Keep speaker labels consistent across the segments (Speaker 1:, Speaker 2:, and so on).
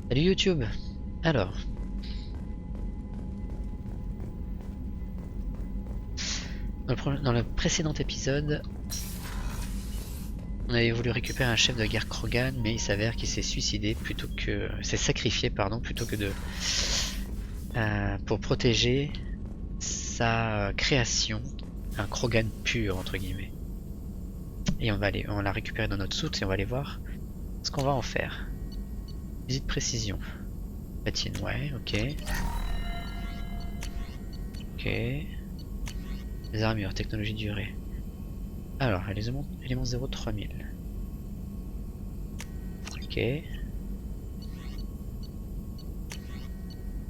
Speaker 1: Salut YouTube. Alors, dans le précédent épisode, on avait voulu récupérer un chef de guerre Krogan, mais il s'avère qu'il s'est suicidé s'est sacrifié pardon, plutôt que de pour protéger sa création, un Krogan pur entre guillemets. Et on l'a récupéré dans notre soute et on va aller voir ce qu'on va en faire. Visite précision. Patine, ouais, ok. Ok. Les armures, technologie durée. Alors, éléments 0, 3000. Ok.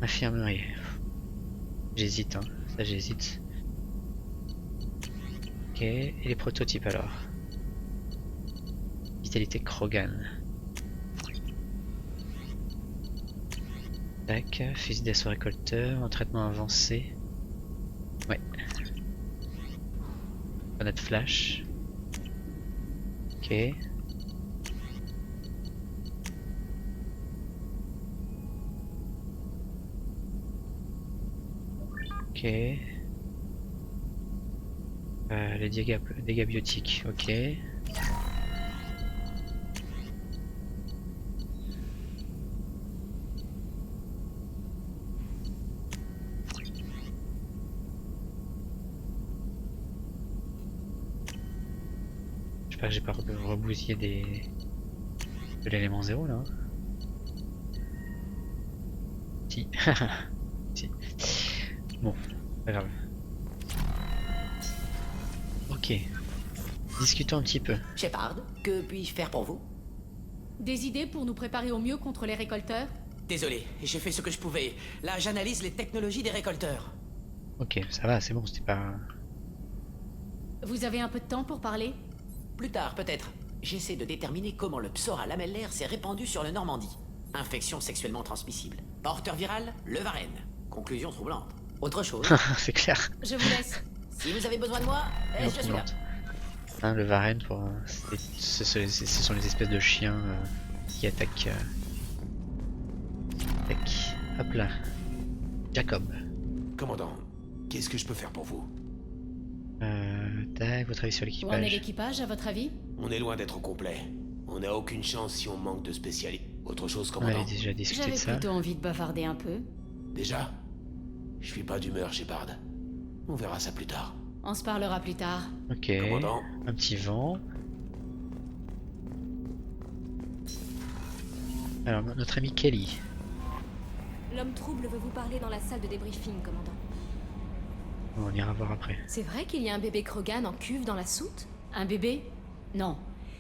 Speaker 1: Infirmerie. J'hésite, hein. Ça, j'hésite. Ok. Et les prototypes alors. Vitalité Krogan. Tac. Fusil d'assaut récolteur. Un traitement avancé. Ouais. Grenade flash. Ok. Ok. Les dégâts biotiques, ok. J'espère que j'ai pas rebousillé de l'élément 0 là. Si. Si. Bon, pas grave. Ok. Discutons un petit peu.
Speaker 2: Shepard, que puis-je faire pour vous?
Speaker 3: Des idées pour nous préparer au mieux contre les récolteurs?
Speaker 2: Désolé, j'ai fait ce que je pouvais. Là, j'analyse les technologies des récolteurs.
Speaker 1: Ok, ça va, c'est bon, c'était pas...
Speaker 3: Vous avez un peu de temps pour parler?
Speaker 2: Plus tard, peut-être. J'essaie de déterminer comment le psora lamellaire s'est répandu sur le Normandie. Infection sexuellement transmissible. Porteur viral, le Varenne. Conclusion troublante. Autre chose,
Speaker 1: c'est clair.
Speaker 3: Je vous laisse.
Speaker 2: si vous avez besoin de moi, je suis là.
Speaker 1: Hein, le Varenne, ce sont les espèces de chiens qui attaquent. Tac. Hop là. Jacob.
Speaker 4: Commandant, qu'est-ce que je peux faire pour vous?
Speaker 1: Tac, votre avis sur
Speaker 3: Où en est
Speaker 1: l'équipage?
Speaker 3: l'équipage, à votre avis?
Speaker 4: On est loin d'être au complet. On n'a aucune chance si on manque de spécialistes. Autre chose,
Speaker 1: On avait
Speaker 4: commandant?
Speaker 1: déjà discuté
Speaker 3: J'avais
Speaker 1: de ça.
Speaker 3: plutôt envie de bavarder un peu.
Speaker 4: Déjà? Je suis pas d'humeur, Shepard. On verra ça plus tard.
Speaker 3: On se parlera plus tard.
Speaker 1: Ok.
Speaker 4: Commandant.
Speaker 1: Un petit vent. Alors, notre ami Kelly.
Speaker 5: L'homme trouble veut vous parler dans la salle de débriefing, commandant.
Speaker 1: On ira voir après.
Speaker 5: C'est vrai qu'il y a un bébé Krogan en cuve dans la soute?
Speaker 3: Un bébé? Non.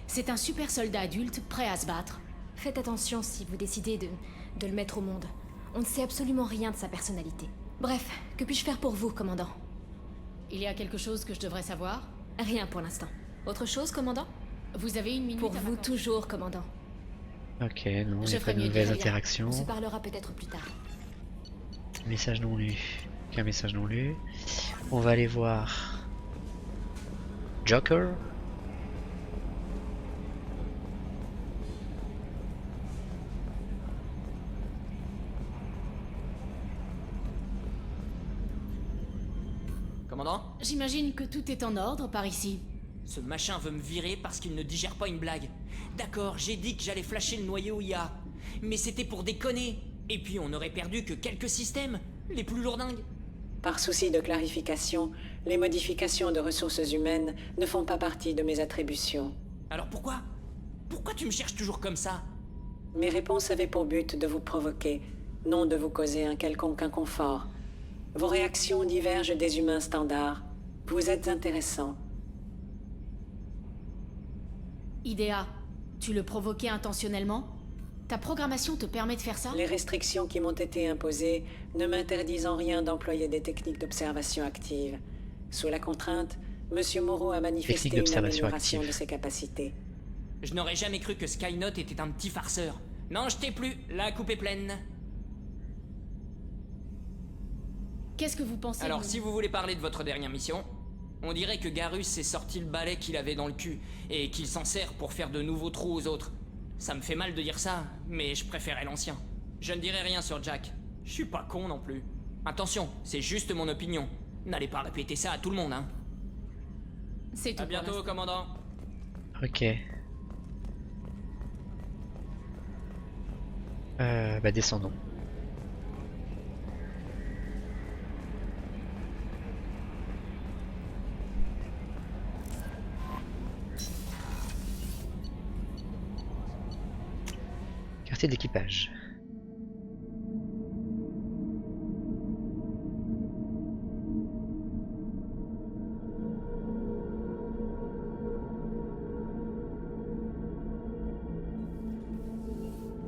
Speaker 3: C'est un super soldat adulte prêt à se battre.
Speaker 5: Faites attention si vous décidez de le mettre au monde. On ne sait absolument rien de sa personnalité. Bref, que puis-je faire pour vous, commandant?
Speaker 3: Il y a quelque chose que je devrais savoir?
Speaker 5: Rien pour l'instant. Autre chose, commandant?
Speaker 3: Vous avez une minute
Speaker 5: Pour
Speaker 3: à
Speaker 5: vous
Speaker 3: m'accorder.
Speaker 5: toujours, commandant.
Speaker 1: Ok, non, il
Speaker 5: Je
Speaker 1: n'y a pas
Speaker 5: ferai
Speaker 1: de
Speaker 5: mieux
Speaker 1: nouvelles
Speaker 5: d'y aller.
Speaker 1: interactions.
Speaker 5: On se parlera peut-être plus tard.
Speaker 1: Message non lu. Aucun message non lu. On va aller voir Joker.
Speaker 2: Commandant?
Speaker 3: J'imagine que tout est en ordre par ici.
Speaker 6: Ce machin veut me virer parce qu'il ne digère pas une blague. D'accord, j'ai dit que j'allais flasher le noyau IA. Mais c'était pour déconner. Et puis on n'aurait perdu que quelques systèmes, les plus lourdingues.
Speaker 7: Par souci de clarification, les modifications de ressources humaines ne font pas partie de mes attributions.
Speaker 6: Alors pourquoi? Pourquoi tu me cherches toujours comme ça?
Speaker 7: Mes réponses avaient pour but de vous provoquer, non de vous causer un quelconque inconfort. Vos réactions divergent des humains standards. Vous êtes intéressant.
Speaker 3: Idea, tu le provoquais intentionnellement? Ta programmation te permet de faire ça?
Speaker 7: Les restrictions qui m'ont été imposées ne m'interdisent en rien d'employer des techniques d'observation active. Sous la contrainte, Monsieur Moreau a manifesté
Speaker 1: Technique
Speaker 7: une
Speaker 1: d'observation
Speaker 7: amélioration
Speaker 1: active.
Speaker 7: de ses capacités.
Speaker 6: Je n'aurais jamais cru que Skynote était un petit farceur. Non, je t'ai plus, la coupe est pleine.
Speaker 3: Qu'est-ce que vous pensez
Speaker 6: Alors,
Speaker 3: vous
Speaker 6: si vous voulez parler de votre dernière mission, on dirait que Garus s'est sorti le balai qu'il avait dans le cul et qu'il s'en sert pour faire de nouveaux trous aux autres. Ça me fait mal de dire ça, mais je préférais l'ancien. Je ne dirai rien sur Jack. Je suis pas con non plus. Attention, c'est juste mon opinion. N'allez pas répéter ça à tout le monde, hein.
Speaker 3: C'est tout.
Speaker 6: À
Speaker 3: pour
Speaker 6: bientôt,
Speaker 3: l'instant.
Speaker 6: commandant.
Speaker 1: Ok. Bah descendons. Quartier d'équipage.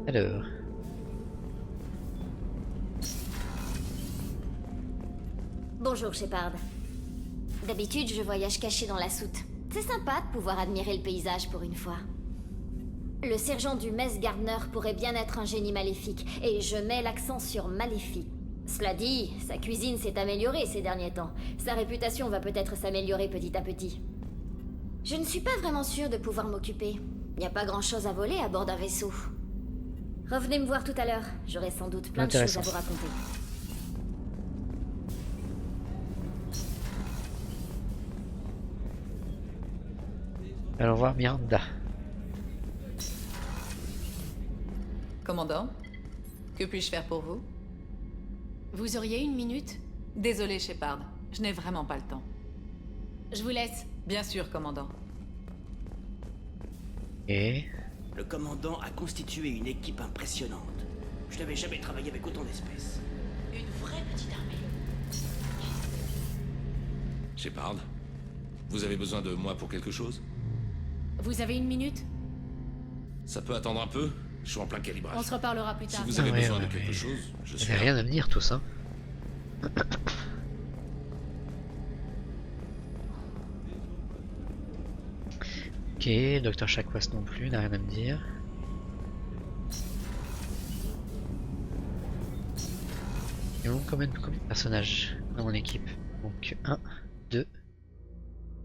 Speaker 1: Alors,
Speaker 8: Bonjour Shepard. D'habitude, je voyage caché dans la soute. C'est sympa de pouvoir admirer le paysage pour une fois. Le sergent du Mess Gardner pourrait bien être un génie maléfique, et je mets l'accent sur maléfique. Cela dit, sa cuisine s'est améliorée ces derniers temps. Sa réputation va peut-être s'améliorer petit à petit. Je ne suis pas vraiment sûre de pouvoir m'occuper. Il n'y a pas grand-chose à voler à bord d'un vaisseau. Revenez me voir tout à l'heure, j'aurai sans doute plein de choses à
Speaker 1: Intéressant.
Speaker 8: vous raconter.
Speaker 1: allons voir Miranda.
Speaker 9: Commandant, que puis-je faire pour vous?
Speaker 3: Vous auriez une minute?
Speaker 9: Désolé, Shepard, je n'ai vraiment pas le temps.
Speaker 3: Je vous laisse.
Speaker 9: Bien sûr, commandant.
Speaker 1: Et
Speaker 10: Le commandant a constitué une équipe impressionnante. Je n'avais jamais travaillé avec autant d'espèces. Une vraie petite armée.
Speaker 4: Shepard, vous avez besoin de moi pour quelque chose?
Speaker 3: Vous avez une minute?
Speaker 4: Ça peut attendre un peu? Je suis en plein calibrage.
Speaker 3: On se reparlera plus
Speaker 4: Si
Speaker 3: tard.
Speaker 4: vous avez
Speaker 1: Ouais,
Speaker 4: besoin
Speaker 1: ouais,
Speaker 4: de quelque
Speaker 1: ouais.
Speaker 4: chose, je
Speaker 1: vous
Speaker 4: suis
Speaker 1: avez
Speaker 4: là.
Speaker 1: rien à me dire tous, hein. Ok, Docteur Chakwas non plus, n'a rien à me dire. Et bon, combien de personnages dans mon équipe? Donc 1, 2,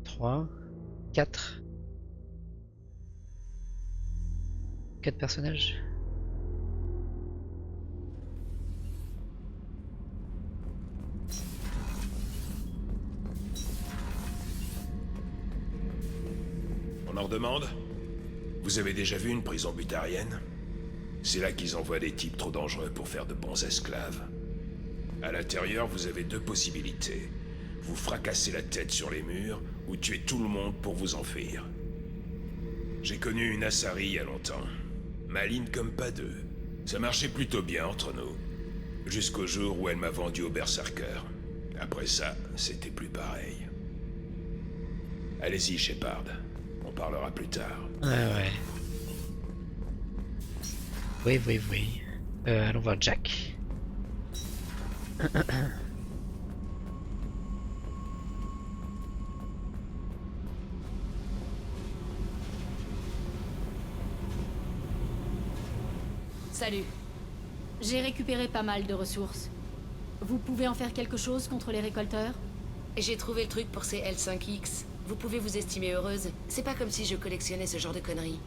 Speaker 1: 3, 4. 4 personnages.
Speaker 11: On en redemande? Vous avez déjà vu une prison butarienne? C'est là qu'ils envoient des types trop dangereux pour faire de bons esclaves. À l'intérieur, vous avez deux possibilités. Vous fracassez la tête sur les murs, ou tuer tout le monde pour vous enfuir. J'ai connu une Asari il y a longtemps. Maligne comme pas deux. Ça marchait plutôt bien entre nous. Jusqu'au jour où elle m'a vendu au Berserker. Après ça, c'était plus pareil. Allez-y, Shepard. On parlera plus tard.
Speaker 1: Ouais. Oui. Allons voir Jack.
Speaker 3: Salut. J'ai récupéré pas mal de ressources. Vous pouvez en faire quelque chose contre les récolteurs?
Speaker 12: J'ai trouvé le truc pour ces L5X. Vous pouvez vous estimer heureuse. C'est pas comme si je collectionnais ce genre de conneries.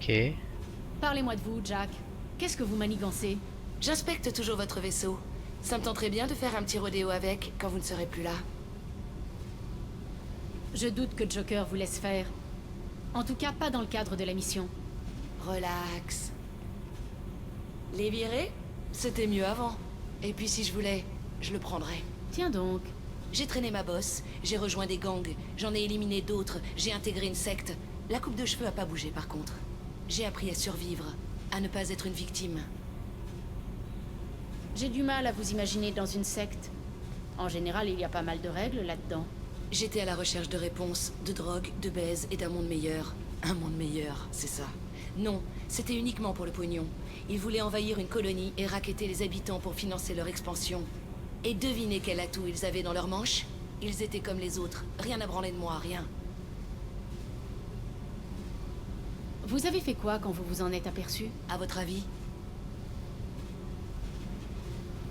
Speaker 1: Ok.
Speaker 3: Parlez-moi de vous, Jack. Qu'est-ce que vous manigancez?
Speaker 12: J'inspecte toujours votre vaisseau. Ça me tenterait bien de faire un petit rodéo avec quand vous ne serez plus là.
Speaker 3: Je doute que Joker vous laisse faire. En tout cas, pas dans le cadre de la mission.
Speaker 12: Relax. Les virer? C'était mieux avant. Et puis si je voulais, je le prendrais.
Speaker 3: Tiens donc.
Speaker 12: J'ai traîné ma bosse, j'ai rejoint des gangs, j'en ai éliminé d'autres, j'ai intégré une secte. La coupe de cheveux a pas bougé par contre. J'ai appris à survivre, à ne pas être une victime.
Speaker 3: J'ai du mal à vous imaginer dans une secte. En général, il y a pas mal de règles là-dedans.
Speaker 12: J'étais à la recherche de réponses, de drogue, de baise et d'un monde meilleur. Un monde meilleur, c'est ça. Non, c'était uniquement pour le pognon. Ils voulaient envahir une colonie et racketter les habitants pour financer leur expansion. Et devinez quel atout ils avaient dans leurs manches? Ils étaient comme les autres, rien à branler de moi, rien.
Speaker 3: Vous avez fait quoi quand vous vous en êtes aperçu?
Speaker 12: À votre avis?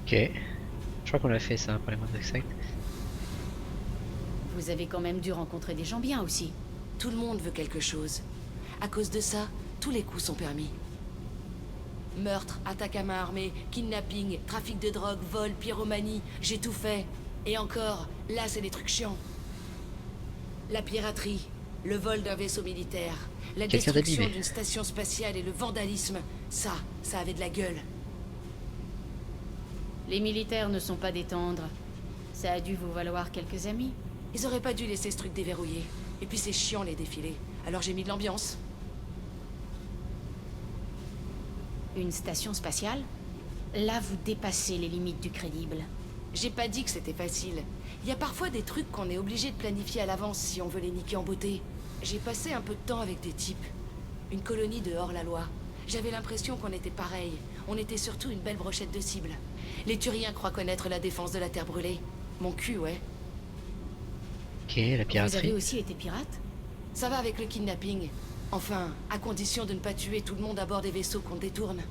Speaker 1: Ok. Je crois qu'on l'a fait ça pour les moindres sectes.
Speaker 3: Vous avez quand même dû rencontrer des gens bien aussi.
Speaker 12: Tout le monde veut quelque chose. À cause de ça, tous les coups sont permis. Meurtre, attaque à main armée, kidnapping, trafic de drogue, vol, pyromanie, j'ai tout fait. Et encore, là c'est des trucs chiants. La piraterie, le vol d'un vaisseau militaire, la
Speaker 1: Quelqu'un
Speaker 12: destruction
Speaker 1: d'abîmé.
Speaker 12: d'une station spatiale et le vandalisme, ça avait de la gueule.
Speaker 3: Les militaires ne sont pas des tendres. Ça a dû vous valoir quelques amis.
Speaker 12: Ils auraient pas dû laisser ce truc déverrouillé. Et puis c'est chiant les défilés. Alors j'ai mis de l'ambiance.
Speaker 3: Une station spatiale? Là, vous dépassez les limites du crédible.
Speaker 12: J'ai pas dit que c'était facile. Il y a parfois des trucs qu'on est obligé de planifier à l'avance si on veut les niquer en beauté. J'ai passé un peu de temps avec des types. Une colonie de hors-la-loi. J'avais l'impression qu'on était pareil. On était surtout une belle brochette de cibles. Les Turiens croient connaître la défense de la Terre brûlée. Mon cul, ouais.
Speaker 1: Ok, la
Speaker 3: Vous
Speaker 1: piraterie.
Speaker 3: avez aussi été pirate?
Speaker 12: Ça va avec le kidnapping. Enfin, à condition de ne pas tuer tout le monde à bord des vaisseaux qu'on détourne.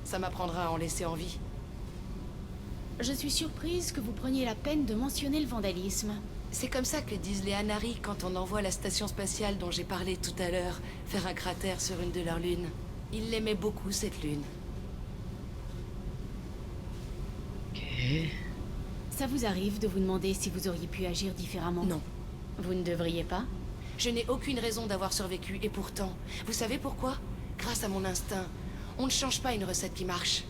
Speaker 12: Ça m'apprendra à en laisser en vie.
Speaker 3: Je suis surprise que vous preniez la peine de mentionner le vandalisme.
Speaker 12: C'est comme ça que disent les Anari quand on envoie la station spatiale dont j'ai parlé tout à l'heure faire un cratère sur une de leurs lunes. Ils l'aimaient beaucoup, cette lune.
Speaker 1: Ok.
Speaker 3: Ça vous arrive de vous demander si vous auriez pu agir différemment?
Speaker 12: Non.
Speaker 3: Vous ne devriez pas?
Speaker 12: Je n'ai aucune raison d'avoir survécu, et pourtant, vous savez pourquoi? Grâce à mon instinct. On ne change pas une recette qui marche.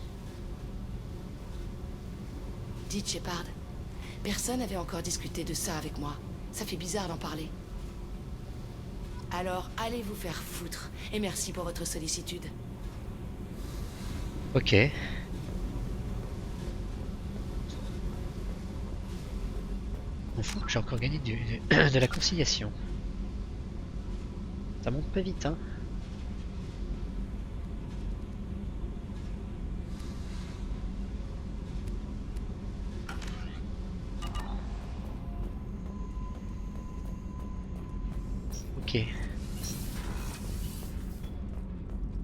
Speaker 12: Dites, Shepard, personne n'avait encore discuté de ça avec moi. Ça fait bizarre d'en parler. Alors, allez vous faire foutre, et merci pour votre sollicitude.
Speaker 1: Ok. Enfin, j'ai encore gagné de la conciliation. Ça monte pas vite, hein. Ok.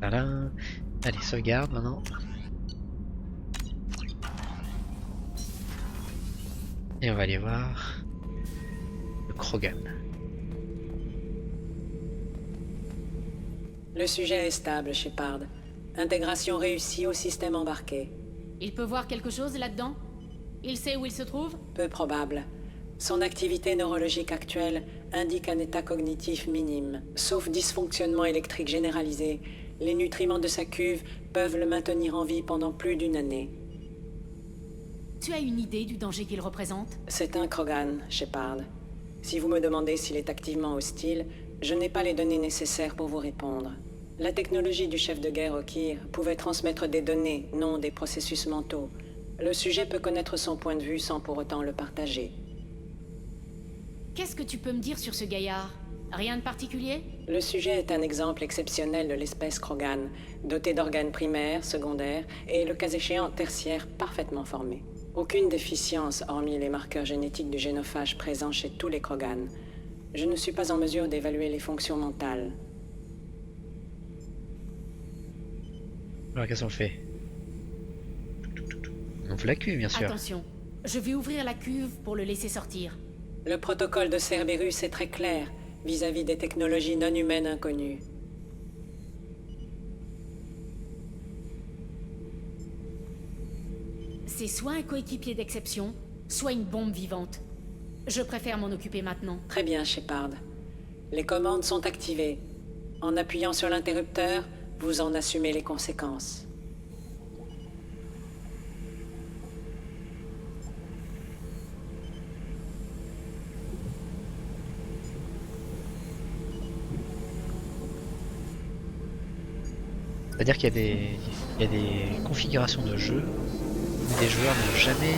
Speaker 1: Voilà. Allez, sauvegarde maintenant. Et on va aller voir le Krogan.
Speaker 7: Le sujet est stable, Shepard. Intégration réussie au système embarqué.
Speaker 3: Il peut voir quelque chose là-dedans? Il sait où il se trouve?
Speaker 7: Peu probable. Son activité neurologique actuelle indique un état cognitif minime. Sauf dysfonctionnement électrique généralisé, les nutriments de sa cuve peuvent le maintenir en vie pendant plus d'une année.
Speaker 3: Tu as une idée du danger qu'il représente?
Speaker 7: C'est un Krogan, Shepard. Si vous me demandez s'il est activement hostile, je n'ai pas les données nécessaires pour vous répondre. La technologie du chef de guerre Okir pouvait transmettre des données, non des processus mentaux. Le sujet peut connaître son point de vue sans pour autant le partager.
Speaker 3: Qu'est-ce que tu peux me dire sur ce gaillard? Rien de particulier?
Speaker 7: Le sujet est un exemple exceptionnel de l'espèce Krogan, doté d'organes primaires, secondaires et, le cas échéant, tertiaires parfaitement formés. Aucune déficience, hormis les marqueurs génétiques du génophage présents chez tous les Krogan. Je ne suis pas en mesure d'évaluer les fonctions mentales.
Speaker 1: Alors qu'est-ce qu'on fait? On ouvre la cuve, bien sûr.
Speaker 3: Attention, je vais ouvrir la cuve pour le laisser sortir.
Speaker 7: Le protocole de Cerberus est très clair vis-à-vis des technologies non humaines inconnues.
Speaker 3: C'est soit un coéquipier d'exception, soit une bombe vivante. Je préfère m'en occuper maintenant.
Speaker 7: Très bien, Shepard. Les commandes sont activées. En appuyant sur l'interrupteur, vous en assumez les conséquences.
Speaker 1: C'est-à-dire qu'il y a des configurations de jeu où des joueurs n'ont jamais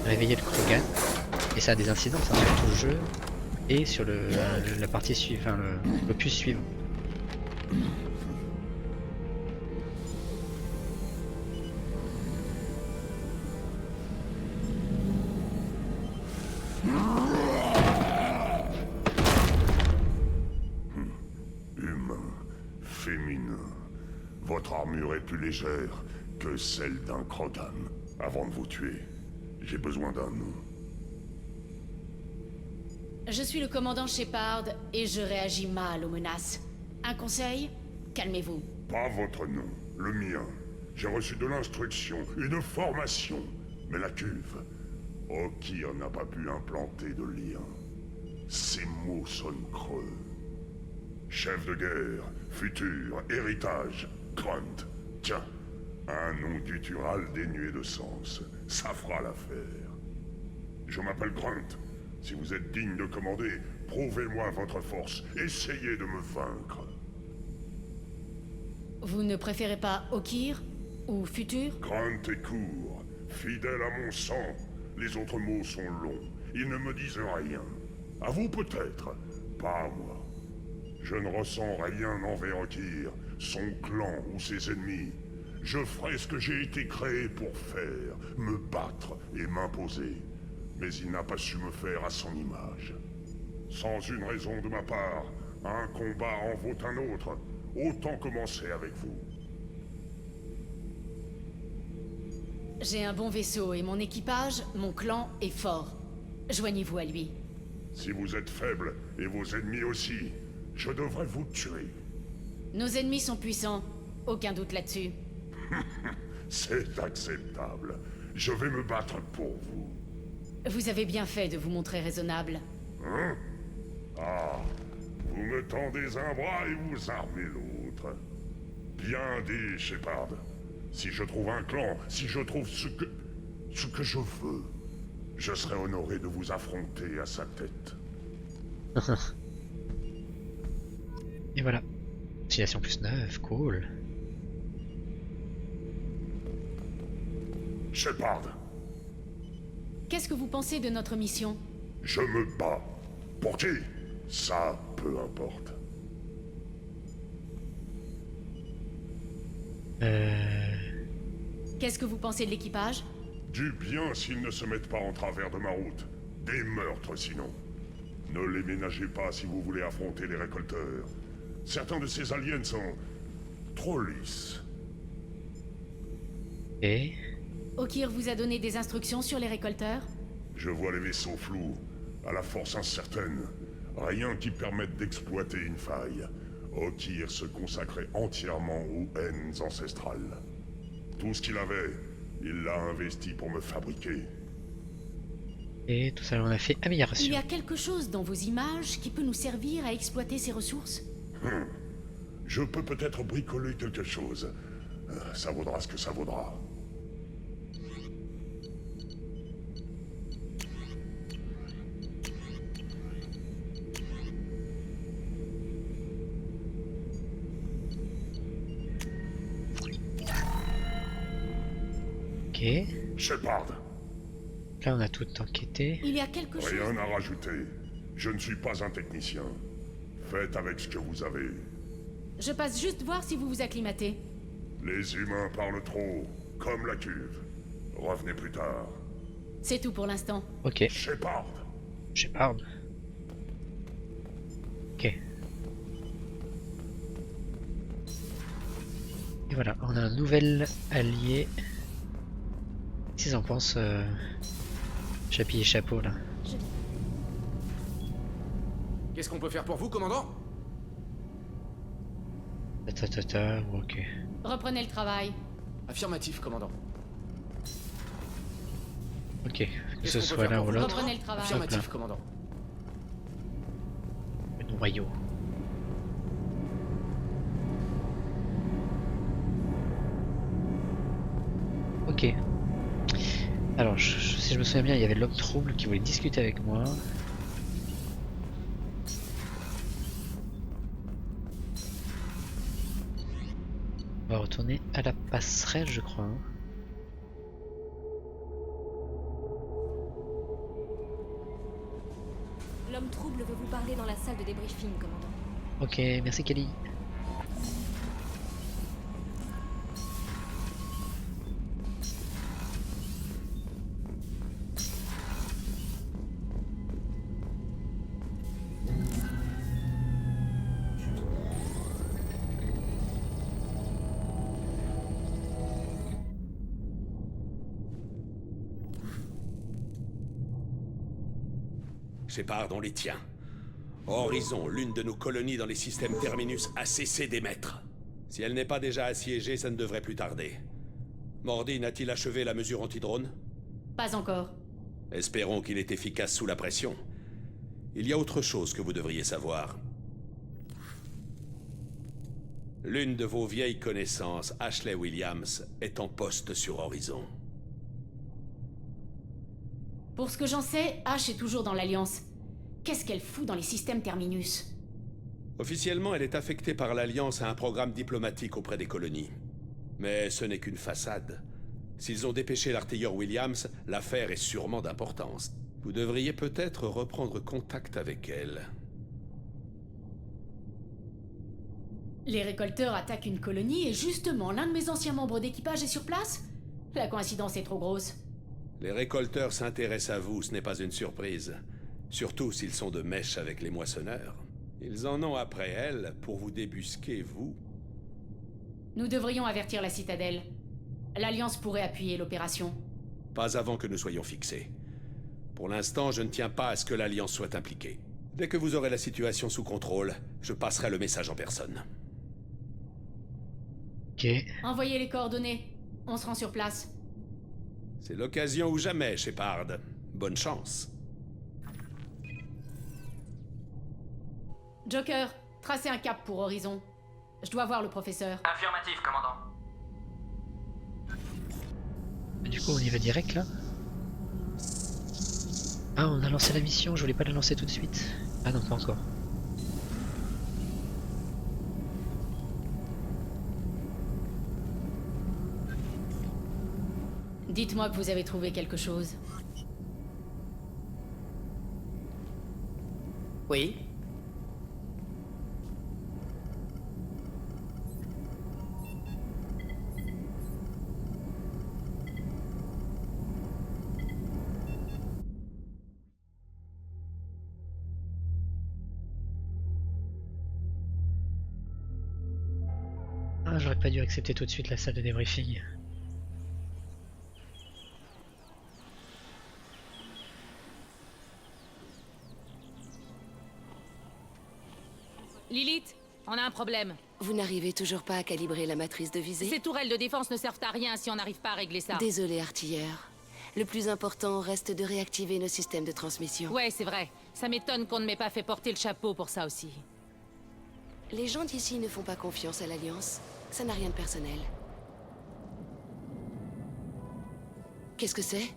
Speaker 1: réveillé le Krogan, et ça a des incidences hein, sur tout le jeu et sur la partie suivante, enfin, l'opus suivant.
Speaker 13: Féminin. Votre armure est plus légère que celle d'un Krogan. Avant de vous tuer, j'ai besoin d'un nom.
Speaker 3: Je suis le commandant Shepard et je réagis mal aux menaces. Un conseil? Calmez-vous.
Speaker 13: Pas votre nom, le mien. J'ai reçu de l'instruction, une formation. Mais la cuve, Okir n'a pas pu implanter de lien. Ces mots sonnent creux. Chef de guerre, futur, héritage, Grunt. Tiens, un nom guttural dénué de sens. Ça fera l'affaire. Je m'appelle Grunt. Si vous êtes digne de commander, prouvez-moi votre force. Essayez de me vaincre.
Speaker 3: Vous ne préférez pas Okir ou Futur?
Speaker 13: Grunt est court, fidèle à mon sang. Les autres mots sont longs. Ils ne me disent rien. À vous peut-être, pas à moi. Je ne ressens rien envers Okir, son clan ou ses ennemis. Je ferai ce que j'ai été créé pour faire, me battre et m'imposer. Mais il n'a pas su me faire à son image. Sans une raison de ma part, un combat en vaut un autre. Autant commencer avec vous.
Speaker 3: J'ai un bon vaisseau et mon équipage, mon clan est fort. Joignez-vous à lui.
Speaker 13: Si vous êtes faible, et vos ennemis aussi, je devrais vous tuer.
Speaker 3: Nos ennemis sont puissants, aucun doute là-dessus.
Speaker 13: C'est acceptable. Je vais me battre pour vous.
Speaker 3: Vous avez bien fait de vous montrer raisonnable.
Speaker 13: Hein? Ah, vous me tendez un bras et vous armez l'autre. Bien dit, Shepard. Si je trouve un clan, si je trouve ce que je veux, je serai honoré de vous affronter à sa tête.
Speaker 1: Et voilà. Utilisation +9, cool.
Speaker 13: Shepard,
Speaker 3: Qu'est-ce que vous pensez de notre mission?
Speaker 13: je me bats. Pour qui? Ça, peu importe.
Speaker 3: Qu'est-ce que vous pensez de l'équipage?
Speaker 13: Du bien s'ils ne se mettent pas en travers de ma route. Des meurtres sinon. Ne les ménagez pas si vous voulez affronter les récolteurs. Certains de ces aliens sont trop lisses.
Speaker 1: Et
Speaker 3: Okir vous a donné des instructions sur les récolteurs?
Speaker 13: Je vois les vaisseaux flous, à la force incertaine. Rien qui permette d'exploiter une faille. Okir se consacrait entièrement aux haines ancestrales. Tout ce qu'il avait, il l'a investi pour me fabriquer.
Speaker 1: Et tout ça, on a fait amélioration.
Speaker 3: Il y a quelque chose dans vos images qui peut nous servir à exploiter ces ressources?
Speaker 13: Je peux peut-être bricoler quelque chose. Ça vaudra ce que ça vaudra.
Speaker 1: Ok.
Speaker 13: Shepard,
Speaker 1: Là, on a tout enquêté.
Speaker 3: Il y a quelque chose...
Speaker 13: rien à rajouter. Je ne suis pas un technicien. Faites avec ce que vous avez.
Speaker 3: Je passe juste voir si vous vous acclimatez.
Speaker 13: Les humains parlent trop, comme la cuve. Revenez plus tard.
Speaker 3: C'est tout pour l'instant.
Speaker 1: Ok.
Speaker 13: Shepard,
Speaker 1: Shepard. Ok. Et voilà, on a un nouvel allié. Qu'est-ce qu'ils en pensent, Chapi et Chapeau, là?
Speaker 4: Qu'est-ce qu'on peut faire pour vous, commandant?
Speaker 1: Ok.
Speaker 3: Reprenez le travail.
Speaker 4: Affirmatif, commandant.
Speaker 1: Ok, que
Speaker 4: Qu'est-ce
Speaker 1: ce
Speaker 4: qu'on peut
Speaker 1: soit
Speaker 4: faire
Speaker 1: l'un
Speaker 4: pour
Speaker 1: ou
Speaker 4: vous,
Speaker 1: l'autre.
Speaker 3: Reprenez le travail.
Speaker 4: Affirmatif, commandant.
Speaker 1: Le noyau. Ok. Alors, si je me souviens bien, il y avait l'homme trouble qui voulait discuter avec moi. On va retourner à la passerelle, je crois. Hein.
Speaker 5: L'homme trouble veut vous parler dans la salle de débriefing, commandant.
Speaker 1: Ok, merci Kelly.
Speaker 4: Shepard, on les tient. Horizon, l'une de nos colonies dans les systèmes Terminus, a cessé d'émettre.
Speaker 14: Si elle n'est pas déjà assiégée, ça ne devrait plus tarder. Mordin a-t-il achevé la mesure anti-drone?
Speaker 3: Pas encore.
Speaker 14: Espérons qu'il est efficace sous la pression. Il y a autre chose que vous devriez savoir. L'une de vos vieilles connaissances, Ashley Williams, est en poste sur Horizon.
Speaker 3: Pour ce que j'en sais, Ash est toujours dans l'Alliance. Qu'est-ce qu'elle fout dans les systèmes Terminus?
Speaker 14: Officiellement, elle est affectée par l'Alliance à un programme diplomatique auprès des colonies. Mais ce n'est qu'une façade. S'ils ont dépêché l'artilleur Williams, l'affaire est sûrement d'importance. Vous devriez peut-être reprendre contact avec elle.
Speaker 3: Les récolteurs attaquent une colonie et justement, l'un de mes anciens membres d'équipage est sur place? La coïncidence est trop grosse.
Speaker 14: Les récolteurs s'intéressent à vous, ce n'est pas une surprise. Surtout s'ils sont de mèche avec les moissonneurs. Ils en ont après elle pour vous débusquer, vous.
Speaker 3: Nous devrions avertir la citadelle. L'Alliance pourrait appuyer l'opération.
Speaker 14: Pas avant que nous soyons fixés. Pour l'instant, je ne tiens pas à ce que l'Alliance soit impliquée. Dès que vous aurez la situation sous contrôle, je passerai le message en personne.
Speaker 1: Ok.
Speaker 3: Envoyez les coordonnées. On se rend sur place.
Speaker 14: C'est l'occasion ou jamais, Shepard. Bonne chance.
Speaker 3: Joker, tracez un cap pour Horizon. Je dois voir le professeur.
Speaker 15: Affirmatif, commandant.
Speaker 1: Du coup, on y va direct là? Ah, on a lancé la mission, je voulais pas la lancer tout de suite. Ah non, pas encore.
Speaker 3: Dites-moi que vous avez trouvé quelque chose.
Speaker 2: Oui.
Speaker 1: Ah, j'aurais pas dû accepter tout de suite la salle de débriefing.
Speaker 16: Lilith, on a un problème.
Speaker 12: Vous n'arrivez toujours pas à calibrer la matrice de visée?
Speaker 16: Ces tourelles de défense ne servent à rien si on n'arrive pas à régler ça.
Speaker 12: Désolé, artilleur. Le plus important reste de réactiver nos systèmes de transmission.
Speaker 16: Ouais, c'est vrai. Ça m'étonne qu'on ne m'ait pas fait porter le chapeau pour ça aussi.
Speaker 12: Les gens d'ici ne font pas confiance à l'Alliance. Ça n'a rien de personnel. Qu'est-ce que c'est?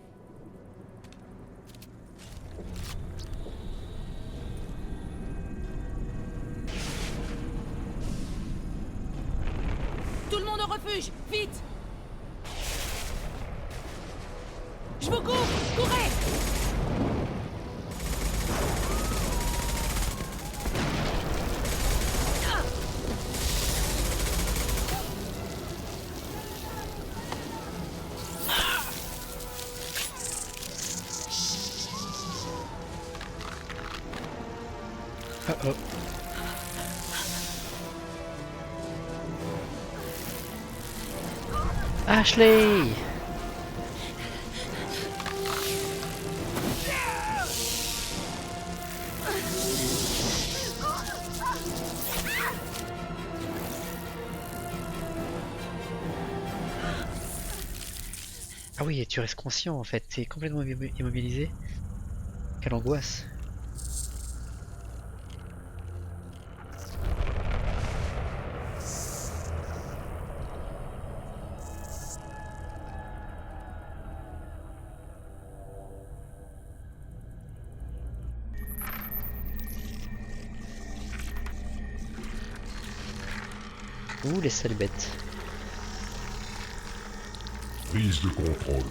Speaker 16: Tout le monde au refuge! Vite! Je vous cours! Courez!
Speaker 1: Oh. Ashley! Ah oui, et tu restes conscient en fait, t'es complètement immobilisé. Quelle angoisse. Ouh, les sales bêtes.
Speaker 13: Prise de contrôle.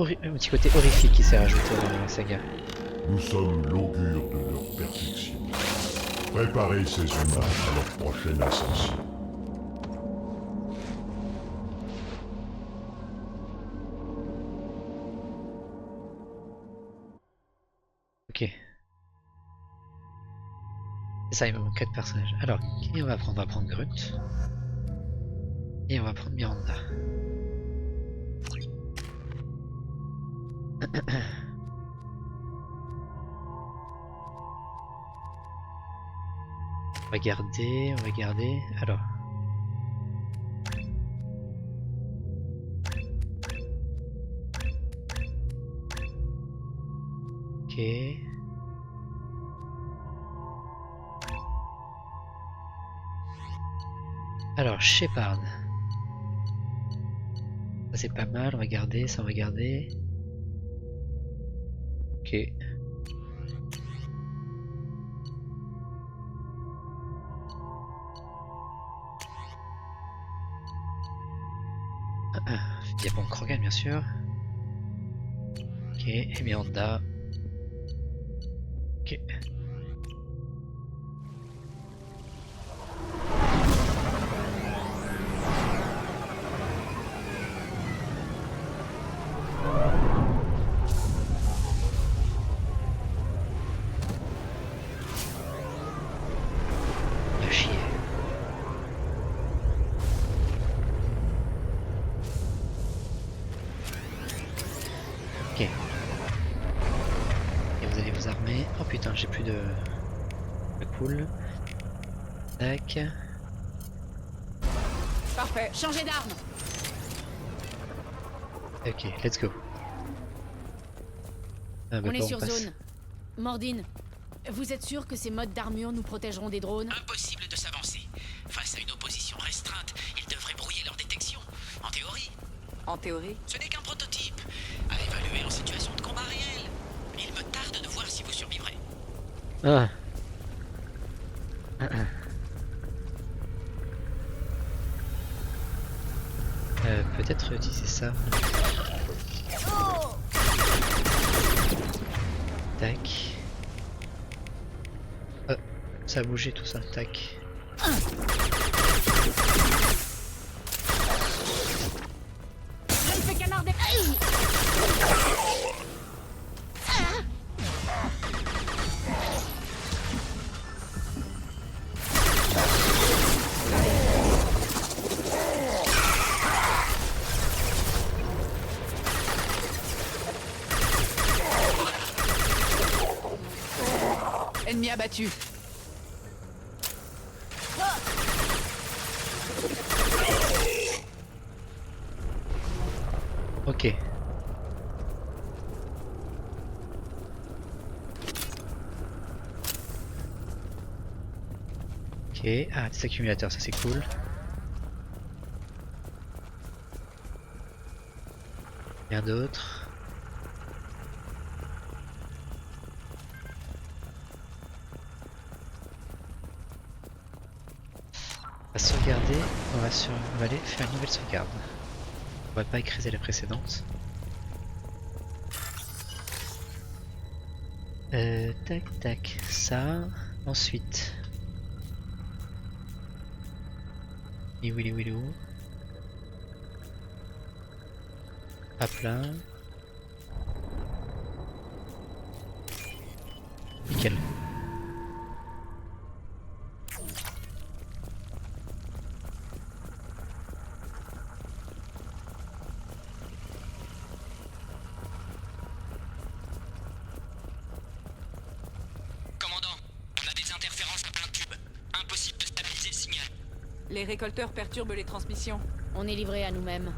Speaker 1: Un petit côté horrifique qui s'est rajouté dans la saga.
Speaker 13: Nous sommes l'augure de leur perfection. Préparez ces humains à leur prochaine ascension.
Speaker 1: Ok. C'est ça, il me manque 4 personnages. Alors, qui on va prendre? On va prendre Grunt. Et on va prendre Miranda. On va garder. Alors. Ok. Alors, Shepard. Ça c'est pas mal, on va garder, ça on va garder. Ok. Il y a bon Krogan bien sûr. Ok, et Miranda. Ok. Ah, chier. Ok. Et vous allez vous armer. Oh putain, j'ai plus de... Cool. Tac.
Speaker 3: Parfait, changez d'arme.
Speaker 1: Ok, let's go. Ah, bah,
Speaker 3: On est
Speaker 1: bon,
Speaker 3: sur
Speaker 1: passe.
Speaker 3: zone. Mordine, vous êtes sûr que ces modes d'armure nous protégeront des drones?
Speaker 2: Impossible de s'avancer. Face à une opposition restreinte, ils devraient brouiller leur détection. En théorie.
Speaker 9: En théorie?
Speaker 2: Ce n'est qu'un prototype. À évaluer en situation de combat réel. Il me tarde de voir si vous survivrez.
Speaker 1: Ah. Peut-être utiliser ça. Tac. Ça a bougé tout ça, tac.
Speaker 3: Je ne fais canarder.
Speaker 9: Ennemi abattu.
Speaker 1: Ok. Ok, ah des accumulateurs, ça c'est cool. Rien d'autre. On va sauvegarder, on va aller faire une nouvelle sauvegarde. On va pas écraser la précédente. Tac tac, ça. Ensuite. Et où Hop là. Nickel.
Speaker 9: Les récolteurs perturbent les transmissions.
Speaker 3: On est livré à nous-mêmes.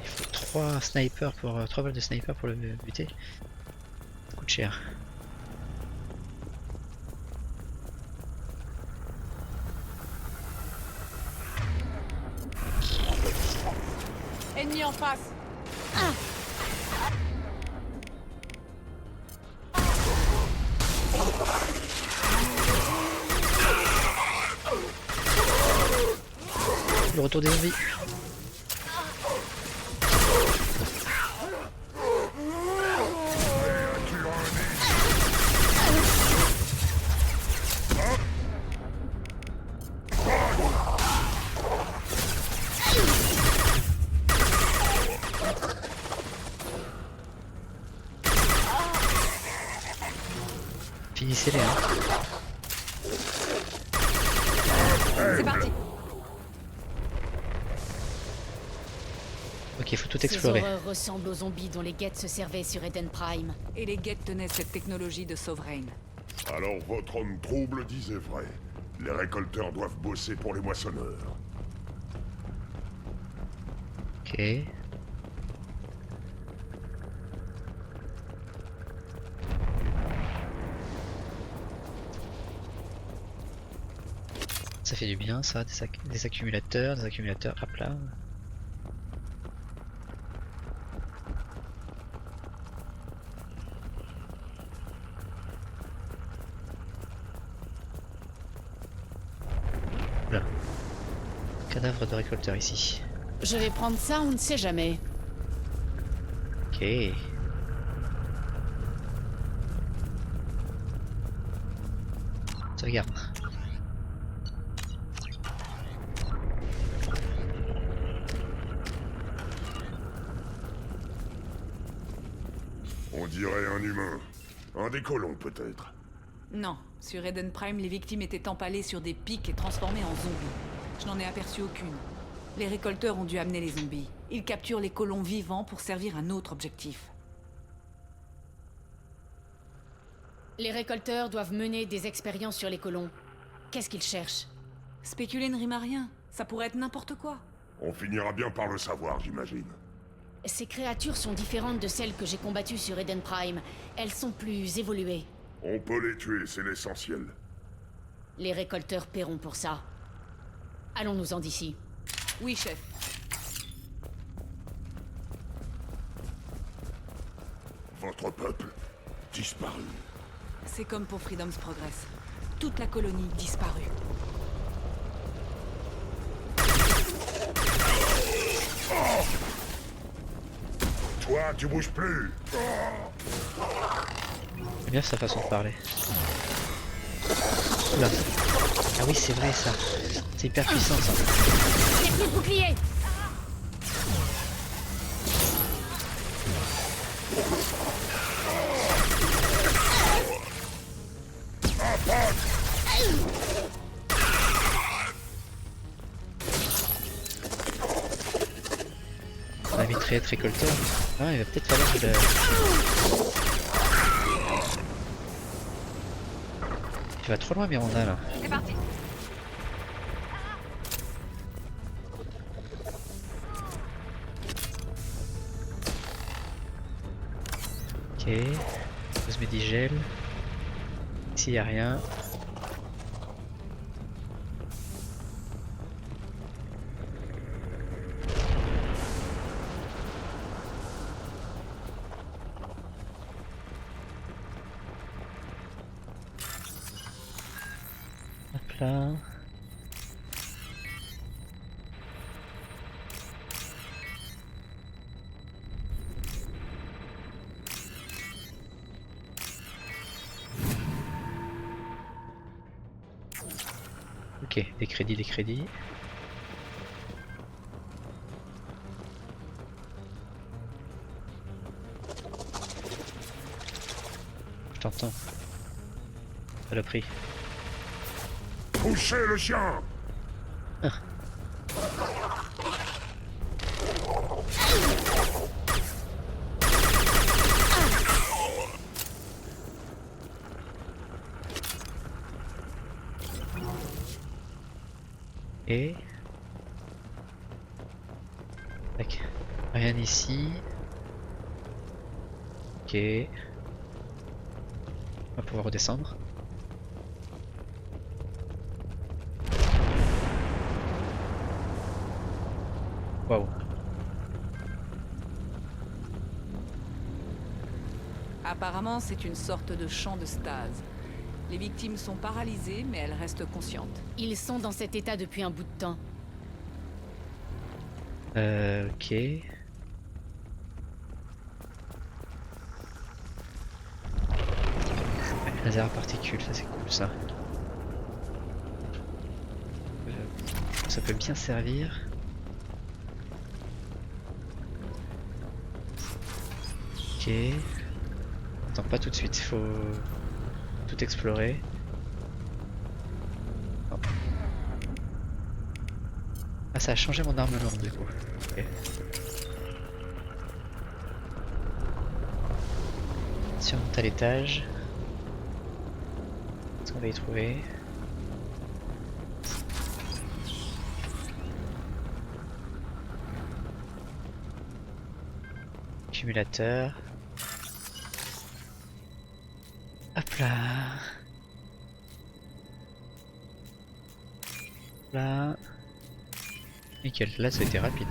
Speaker 1: Il faut 3 snipers pour 3 balles de sniper pour le buter. Ça coûte cher.
Speaker 9: Ennemi en face.
Speaker 1: Le retour des zombies. Finissez-les, hein.
Speaker 9: C'est parti.
Speaker 1: Ok, faut tout
Speaker 3: Ces
Speaker 1: explorer.
Speaker 3: horreurs ressemblent aux zombies dont les Geth se servaient sur Eden Prime.
Speaker 9: Et les Geth tenaient cette technologie de Sovereign.
Speaker 13: Alors votre homme trouble disait vrai. Les récolteurs doivent bosser pour les moissonneurs.
Speaker 1: Ok. Ça fait du bien ça, des accumulateurs, hop là. Là. Cadavre de récolteur ici.
Speaker 3: Je vais prendre ça, on ne sait jamais.
Speaker 1: Ok. Sauvegarde.
Speaker 13: On dirait un humain. Un des colons, peut-être.
Speaker 9: Non, sur Eden Prime, les victimes étaient empalées sur des pics et transformées en zombies. Je n'en ai aperçu aucune. Les récolteurs ont dû amener les zombies. Ils capturent les colons vivants pour servir un autre objectif.
Speaker 3: Les récolteurs doivent mener des expériences sur les colons. Qu'est-ce qu'ils cherchent?
Speaker 9: Spéculer ne rime à rien. Ça pourrait être n'importe quoi.
Speaker 13: On finira bien par le savoir, j'imagine.
Speaker 3: Ces créatures sont différentes de celles que j'ai combattues sur Eden Prime. Elles sont plus évoluées.
Speaker 13: On peut les tuer, c'est l'essentiel.
Speaker 3: Les récolteurs paieront pour ça. Allons-nous-en d'ici.
Speaker 9: Oui, chef.
Speaker 13: Votre peuple disparu.
Speaker 9: C'est comme pour Freedom's Progress. Toute la colonie disparue.
Speaker 13: Toi, tu bouges plus.
Speaker 1: J'aime bien sa façon de parler. Oula. Ah oui, c'est vrai ça. C'est hyper puissant ça.
Speaker 3: J'ai plus de bouclier!
Speaker 1: On a mitraillette récolteur. Ah, il va peut-être falloir que Tu vas trop loin, Miranda là.
Speaker 9: C'est parti.
Speaker 1: Ok. Pose médigel. Ici y a rien. Hop là. Ok, des crédits, des crédits. Je t'entends. Elle a pris.
Speaker 13: Poussez le chien.
Speaker 1: Ah. Et tac. Rien ici. Ok. On va pouvoir redescendre. Waouh.
Speaker 9: Apparemment, c'est une sorte de champ de stase. Les victimes sont paralysées, mais elles restent conscientes.
Speaker 3: Ils sont dans cet état depuis un bout de temps.
Speaker 1: Ok. Laser à particules, ça c'est cool ça. Ça peut bien servir. Ok. Attends, pas tout de suite, faut... tout explorer. Oh. Ah, ça a changé mon arme lourde du coup. Ok. Si on monte à l'étage, est-ce qu'on va y trouver? Accumulateur. Hop là. Là. Nickel, là ça a été rapide.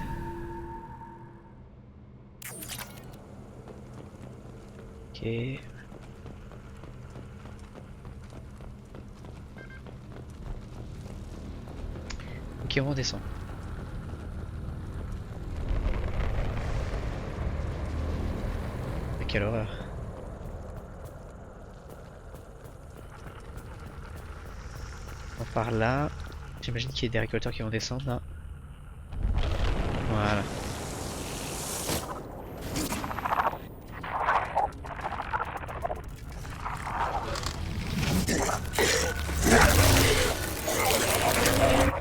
Speaker 1: Ok. Ok, on redescend. Mais quelle horreur. On part là. J'imagine qu'il y a des récolteurs qui vont descendre là. Voilà.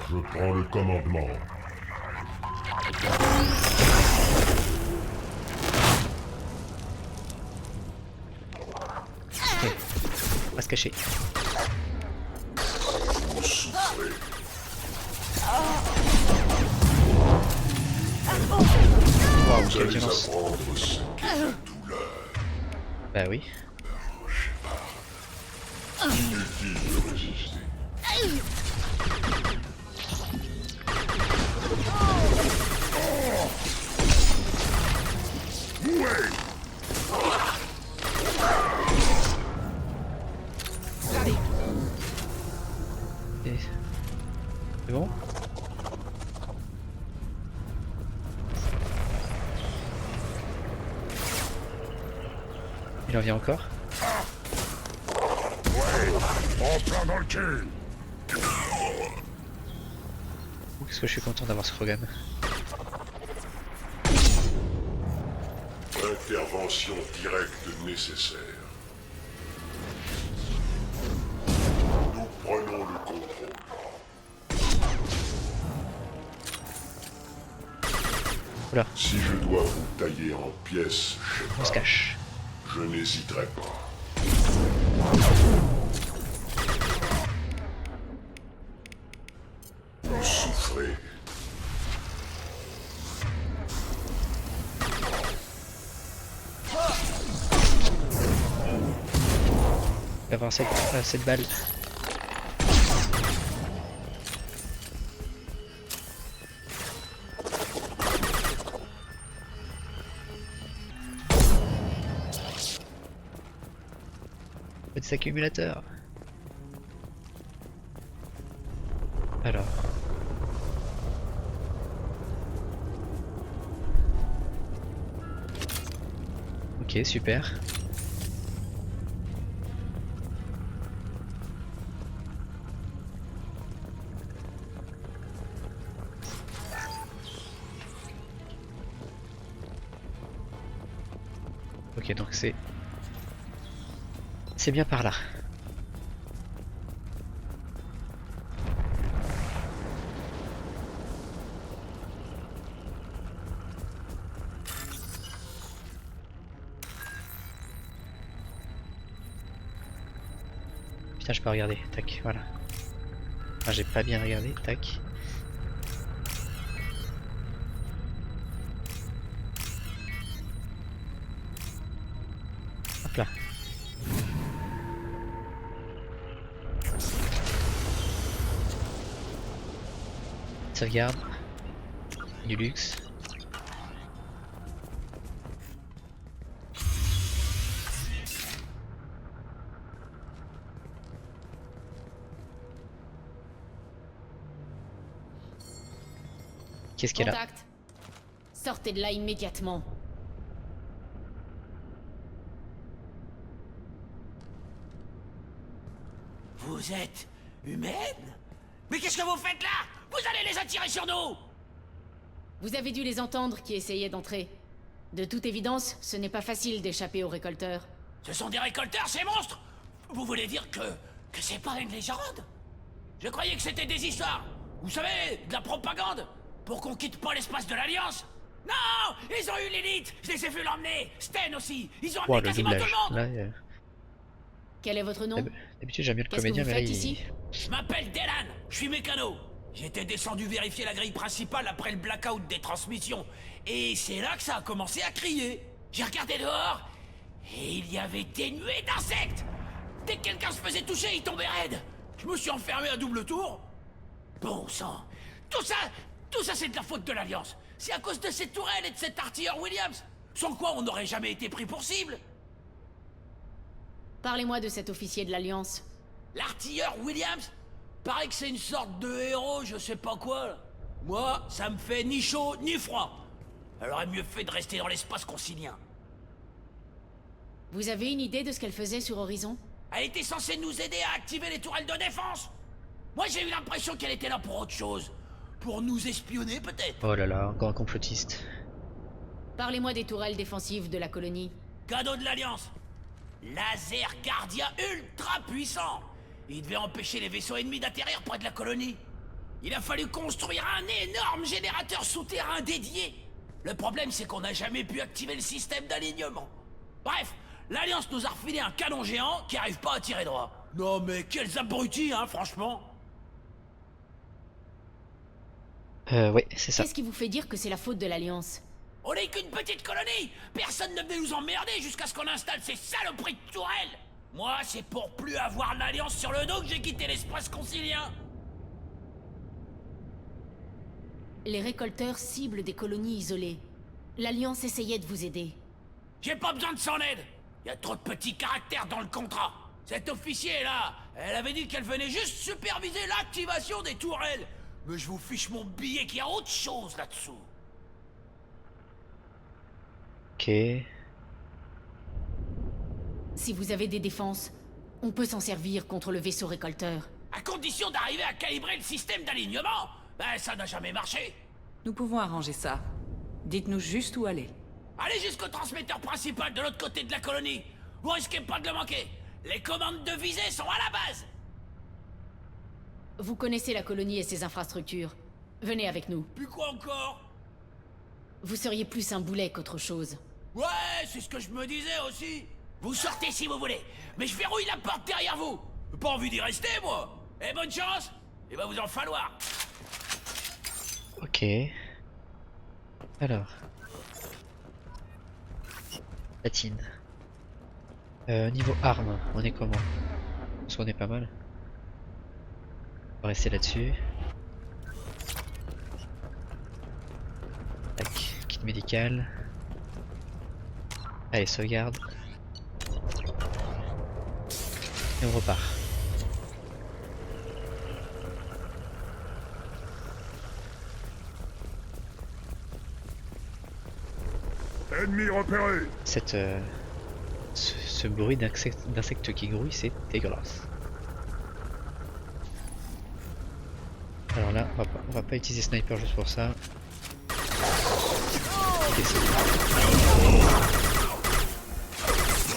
Speaker 13: Je prends le commandement.
Speaker 1: Ok. On va se cacher.
Speaker 13: Vous souffrez.
Speaker 1: Waouh, quelle violence. Bah oui.
Speaker 13: Inutile de résister.
Speaker 1: C'est bon? Il en vient encore?
Speaker 13: En plein dans le cul.
Speaker 1: Qu'est-ce que je suis content d'avoir ce Krogan.
Speaker 13: Intervention directe nécessaire. Nous prenons le contrôle.
Speaker 1: Oula.
Speaker 13: Si je dois vous tailler en pièces,
Speaker 1: On se cache.
Speaker 13: je n'hésiterai pas. Vous souffrez.
Speaker 1: On va avoir cette balle. Petits accumulateurs. Alors. Ok, super. Ok, donc c'est bien par là. Putain, je peux regarder. Tac, voilà. Ah, j'ai pas bien regardé. Tac. Hop là. Sauvegarde. Du luxe. Qu'est-ce qu'il y a là?
Speaker 3: Contact. Sortez de là immédiatement.
Speaker 10: Vous êtes humaine? Mais qu'est-ce que vous faites là? Vous allez les attirer sur nous!
Speaker 3: Vous avez dû les entendre qui essayaient d'entrer. De toute évidence, ce n'est pas facile d'échapper aux récolteurs.
Speaker 10: Ce sont des récolteurs, ces monstres! Vous voulez dire que c'est pas une légende? Je croyais que c'était des histoires. Vous savez, de la propagande. Pour qu'on quitte pas l'espace de l'Alliance. Non, ils ont eu l'élite. Je les ai vus l'emmener. Sten aussi. Ils ont emmené
Speaker 1: Wow, le
Speaker 10: quasiment tout
Speaker 1: doublage.
Speaker 10: le monde.
Speaker 1: Là,
Speaker 3: Quel est votre nom?
Speaker 1: d'habitude j'aime bien le
Speaker 3: Qu'est-ce que
Speaker 1: comédien,
Speaker 3: vous
Speaker 1: mais là
Speaker 3: faites
Speaker 1: il...
Speaker 3: ici?
Speaker 10: Je m'appelle Delan. Je suis mécano. J'étais descendu vérifier la grille principale après le blackout des transmissions. Et c'est là que ça a commencé à crier. J'ai regardé dehors. Et il y avait des nuées d'insectes. Dès que quelqu'un se faisait toucher, il tombait raide. Je me suis enfermé à double tour. Bon sang. Tout ça c'est de la faute de l'Alliance. C'est à cause de cette tourelle et de cet artilleur Williams. Sans quoi on n'aurait jamais été pris pour cible.
Speaker 3: Parlez-moi de cet officier de l'Alliance.
Speaker 10: L'artilleur Williams? Paraît que c'est une sorte de héros, je sais pas quoi. Là. Moi, ça me fait ni chaud ni froid. Elle aurait mieux fait de rester dans l'espace consilien.
Speaker 3: Vous avez une idée de ce qu'elle faisait sur Horizon?
Speaker 10: Elle était censée nous aider à activer les tourelles de défense. Moi, j'ai eu l'impression qu'elle était là pour autre chose. Pour nous espionner, peut-être.
Speaker 1: Oh là là, encore un complotiste.
Speaker 3: Parlez-moi des tourelles défensives de la colonie.
Speaker 10: Cadeau de l'Alliance. Laser gardien ultra puissant. Il devait empêcher les vaisseaux ennemis d'atterrir près de la colonie. Il a fallu construire un énorme générateur souterrain dédié. Le problème, c'est qu'on n'a jamais pu activer le système d'alignement. Bref, l'Alliance nous a refilé un canon géant qui arrive pas à tirer droit. Non mais quels abrutis, hein, franchement.
Speaker 1: Ouais, c'est ça.
Speaker 3: Qu'est-ce qui vous fait dire que c'est la faute de l'Alliance?
Speaker 10: On n'est qu'une petite colonie. Personne ne venait nous emmerder jusqu'à ce qu'on installe ces saloperies de tourelles. Moi, c'est pour plus avoir l'Alliance sur le dos que j'ai quitté l'espace consilien.
Speaker 3: Les récolteurs ciblent des colonies isolées. L'Alliance essayait de vous aider.
Speaker 10: J'ai pas besoin de son aide. Il y a trop de petits caractères dans le contrat. Cet officier-là, elle avait dit qu'elle venait juste superviser l'activation des tourelles. Mais je vous fiche mon billet qu'il y a autre chose là-dessous.
Speaker 1: Ok.
Speaker 3: Si vous avez des défenses, on peut s'en servir contre le vaisseau récolteur.
Speaker 10: À condition d'arriver à calibrer le système d'alignement. Ben, ça n'a jamais marché.
Speaker 9: Nous pouvons arranger ça. Dites-nous juste où aller.
Speaker 10: Allez jusqu'au transmetteur principal de l'autre côté de la colonie. Vous risquez pas de le manquer. Les commandes de visée sont à la base.
Speaker 3: Vous connaissez la colonie et ses infrastructures. Venez avec nous.
Speaker 10: Puis quoi encore?
Speaker 3: Vous seriez plus un boulet qu'autre chose.
Speaker 10: Ouais, c'est ce que je me disais aussi. Vous sortez si vous voulez, mais je verrouille la porte derrière vous. J'ai pas envie d'y rester, moi. Et bonne chance. Il va vous en falloir.
Speaker 1: Ok. Alors. Platine. Niveau armes, on est comment? Parce qu'on est pas mal. On va rester là-dessus. Tac, kit médical. Allez, sauvegarde. Et on repart.
Speaker 13: Ennemi repéré.
Speaker 1: Ce bruit d'insectes qui grouillent, c'est dégueulasse. Alors là, on va pas utiliser sniper juste pour ça.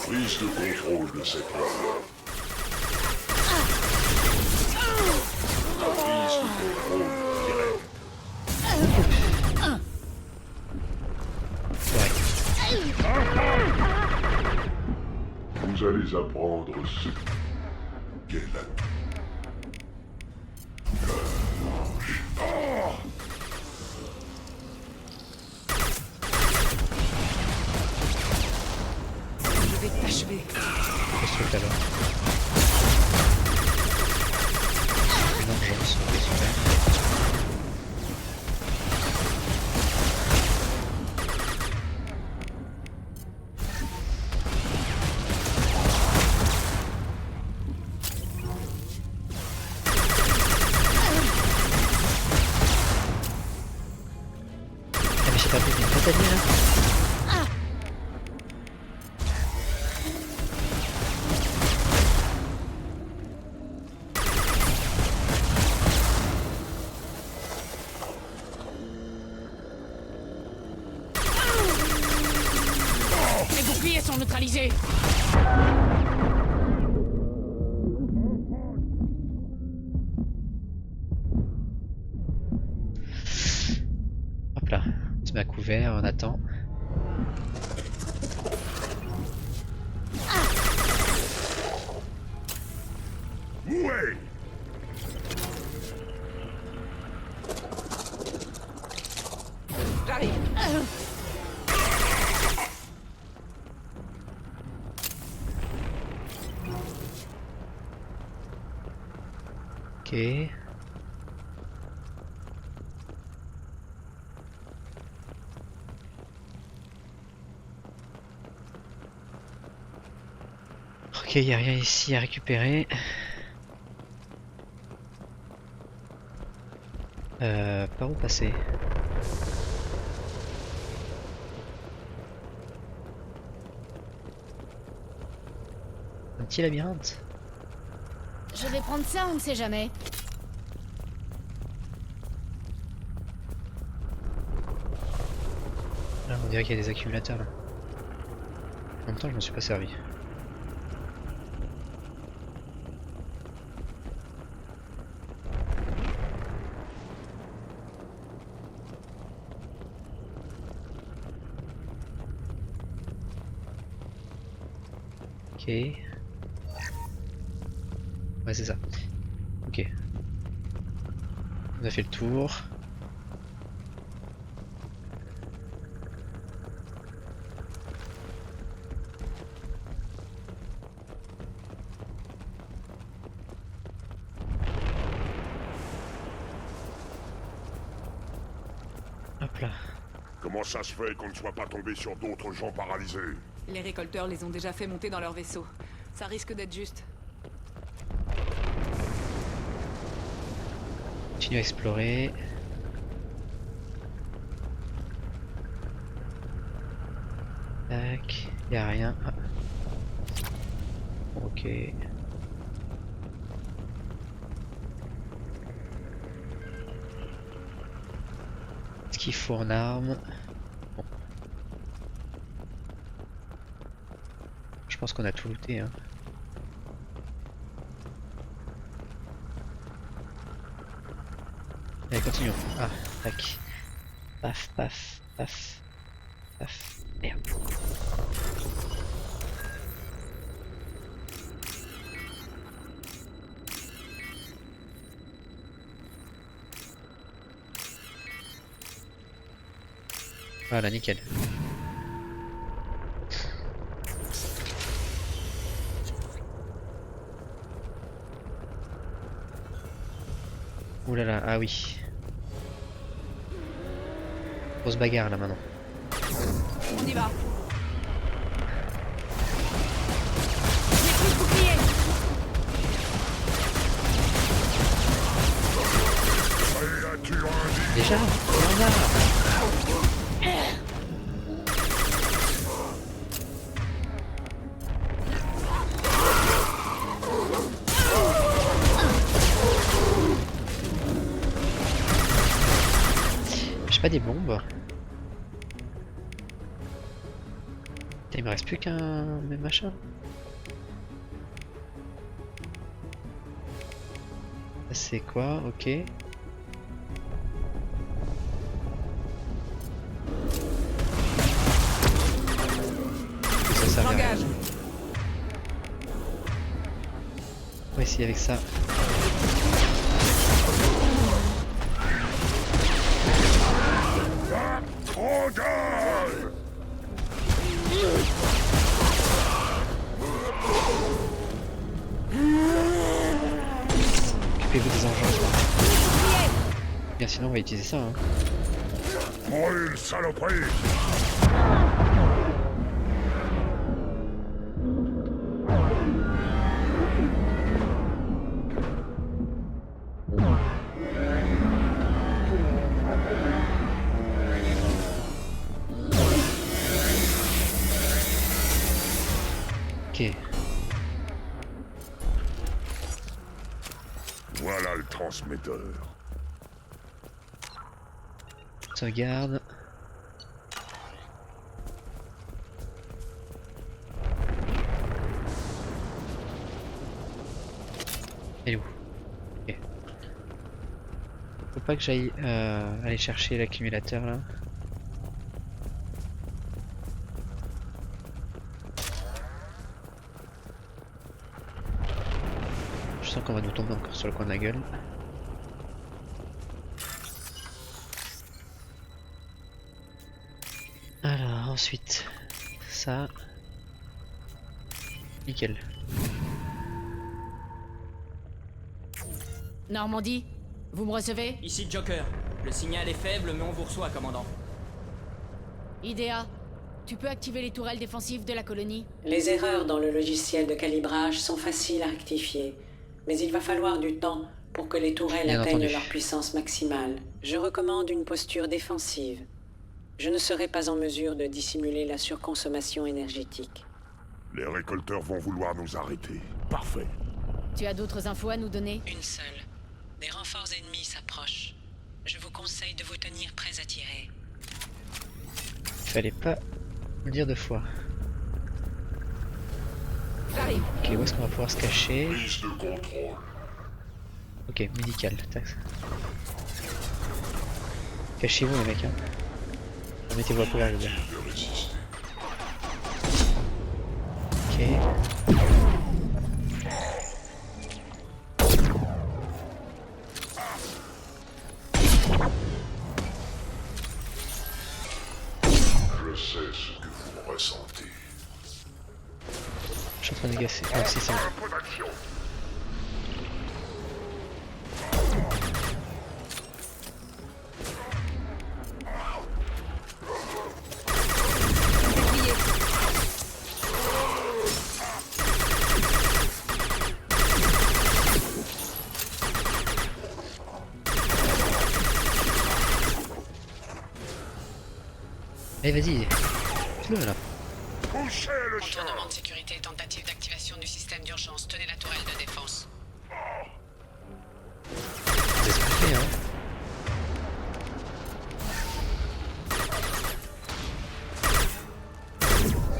Speaker 13: Prise de contrôle de cette arme. Prise de contrôle direct. Vous allez apprendre ce qu'est la...
Speaker 9: Je vais t'achever.
Speaker 1: Qu'est-ce que alors? Vengeance, ok, super. Ah mais j'ai pas vu, il y a une bataille là.
Speaker 3: Les boucliers sont neutralisés.
Speaker 1: ouvert, on attend.
Speaker 13: Ouais.
Speaker 9: J'arrive.
Speaker 1: Ok. Ok, il n'y a rien ici à récupérer. Par où passer? Un petit labyrinthe?
Speaker 3: Je vais prendre ça, on ne sait jamais.
Speaker 1: Là, on dirait qu'il y a des accumulateurs là. En même temps, je m'en suis pas servi. Ok. Ouais, c'est ça. Ok. On a fait le tour. Hop là.
Speaker 13: Comment ça se fait qu'on ne soit pas tombé sur d'autres gens paralysés?
Speaker 9: Les récolteurs les ont déjà fait monter dans leur vaisseau. Ça risque d'être juste.
Speaker 1: Continue à explorer. Tac, y a rien. Ah. Ok. Ce qu'il faut en armes. Bon. Je pense qu'on a tout looté, hein. Allez, continuons. Ah, tac. Paf, paf, paf, paf. Merde. Voilà, nickel. Ouh là là, ah oui. Grosse bagarre là maintenant.
Speaker 9: On y va.
Speaker 1: Déjà, on a. J'ai pas des bombes. Il me reste plus qu'un même machin. C'est quoi? Ok. Ça sert à rien. On va essayer avec ça. Occupez-vous des engins. Bien, sinon on va utiliser ça. Hein.
Speaker 13: Brûle, saloperie!
Speaker 1: Ok.
Speaker 13: Voilà le transmetteur.
Speaker 1: Sauvegarde. Elle est où? Ok. Faut pas que j'aille aller chercher l'accumulateur là. sens qu'on va nous tomber encore sur le coin de la gueule. Alors ensuite, ça, nickel.
Speaker 3: Normandie, vous me recevez?
Speaker 6: Ici Joker. Le signal est faible, mais on vous reçoit, commandant.
Speaker 3: Idea, tu peux activer les tourelles défensives de la colonie?
Speaker 7: Les erreurs dans le logiciel de calibrage sont faciles à rectifier, mais il va falloir du temps pour que les tourelles
Speaker 1: Bien
Speaker 7: atteignent
Speaker 1: entendu.
Speaker 7: leur puissance maximale. Je recommande une posture défensive. Je ne serai pas en mesure de dissimuler la surconsommation énergétique.
Speaker 13: Les récolteurs vont vouloir nous arrêter. Parfait.
Speaker 3: Tu as d'autres infos à nous donner?
Speaker 7: Une seule. Des renforts ennemis s'approchent. Je vous conseille de vous tenir prêts à tirer.
Speaker 1: Fallait pas le dire deux fois.
Speaker 9: J'arrive.
Speaker 1: Ok, où est-ce qu'on va pouvoir se cacher?
Speaker 13: Prise de contrôle.
Speaker 1: Ok, médical. Tac. Cachez-vous les mecs. Hein. Mettez-vous à couvert, je veux dire. Ok.
Speaker 13: Je sais ce que vous ressentez.
Speaker 1: Je suis en train de gasser. Ah, si, c'est bon.
Speaker 13: Peu d'action.
Speaker 1: Allez, vas-y. Fais-le là.
Speaker 13: Poussez le champ.
Speaker 7: Contournement de sécurité, tentative d'activation du système d'urgence. Tenez la tourelle de défense.
Speaker 1: C'est ce qu'on fait, hein.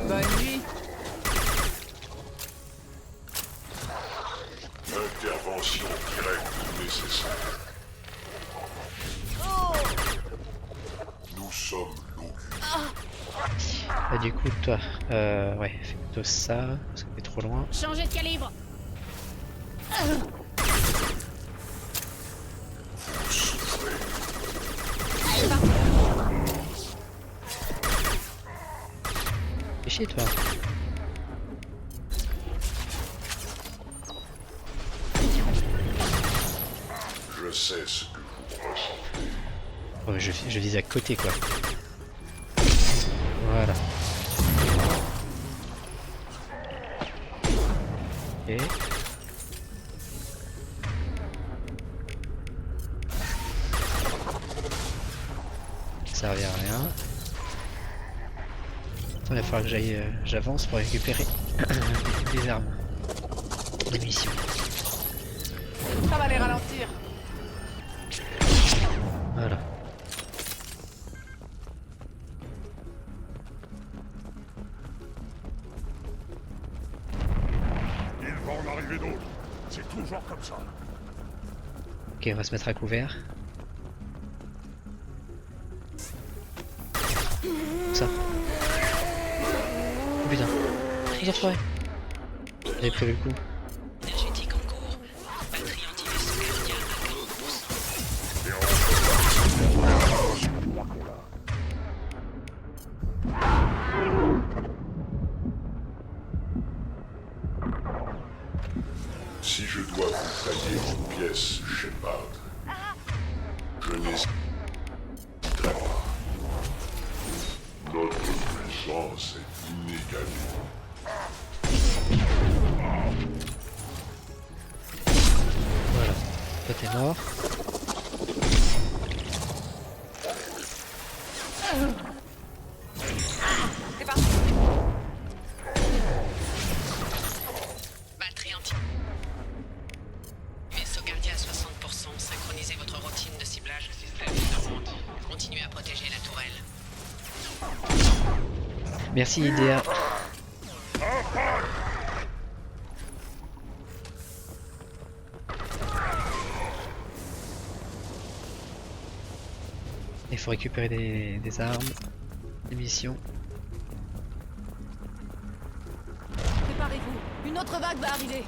Speaker 9: Bonne nuit.
Speaker 13: Intervention directe nécessaire. Nous sommes l'Auguste.
Speaker 1: Bah, du coup, toi, ouais, fais plutôt ça, parce que t'es trop loin.
Speaker 3: Changez de calibre!
Speaker 13: Vous souffrez.
Speaker 1: Fais chier, toi.
Speaker 13: Je sais ce que vous ressentez.
Speaker 1: Oh, mais je vise à côté, quoi. Voilà. Ok. Ça servait à rien. Attends, il va falloir que j'avance pour récupérer des armes. Des missions.
Speaker 9: Ça va les ralentir.
Speaker 1: Voilà.
Speaker 13: Il va en arriver d'autres. C'est toujours comme ça.
Speaker 1: Ok, on va se mettre à couvert. Ça. Oh putain. Ils ont retrouvé. J'avais prévu le coup.
Speaker 7: Énergétique en cours. Batterie anti-vaisseau gardien à 40%.
Speaker 13: Et on Si je dois vous tailler en pièces, Shepard, je n'hésiterai pas. Notre puissance est inégalée.
Speaker 1: Voilà. Toi t'es mort.
Speaker 9: C'est parti.
Speaker 7: Batterie anti. Vaisseau gardien à 60%. Synchronisez votre routine de ciblage système Normandie. Continuez à protéger la tourelle.
Speaker 1: Merci Idea. Il faut récupérer des armes, des missions.
Speaker 9: Préparez-vous. Une autre vague va arriver.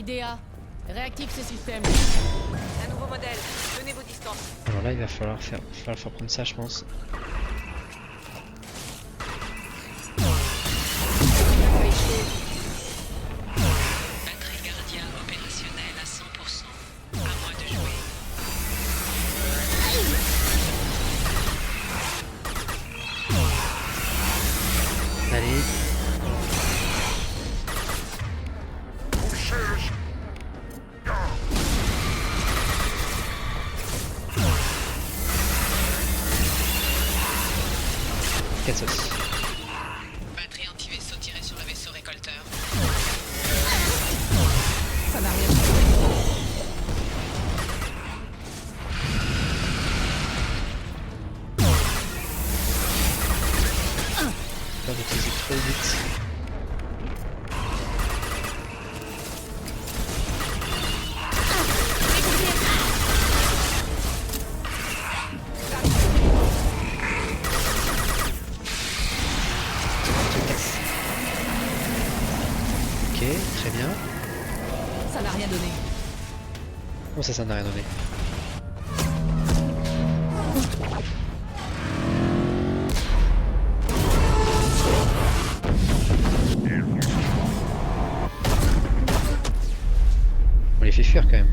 Speaker 3: DA, réactive ce système.
Speaker 9: Un nouveau modèle. Tenez vos distances.
Speaker 1: Alors là, il va falloir prendre ça, je pense.
Speaker 16: Batterie gardien opérationnelle à 100%. À moi de jouer.
Speaker 1: Allez. Cassos.
Speaker 16: Batterie anti-vaisseau tirée sur le vaisseau récolteur.
Speaker 9: Ça n'a rien changé.
Speaker 1: Pas d'utiliser trop vite. Ok, très bien.
Speaker 9: Ça n'a rien donné.
Speaker 1: Bon, ça n'a rien donné. On les fait fuir quand même.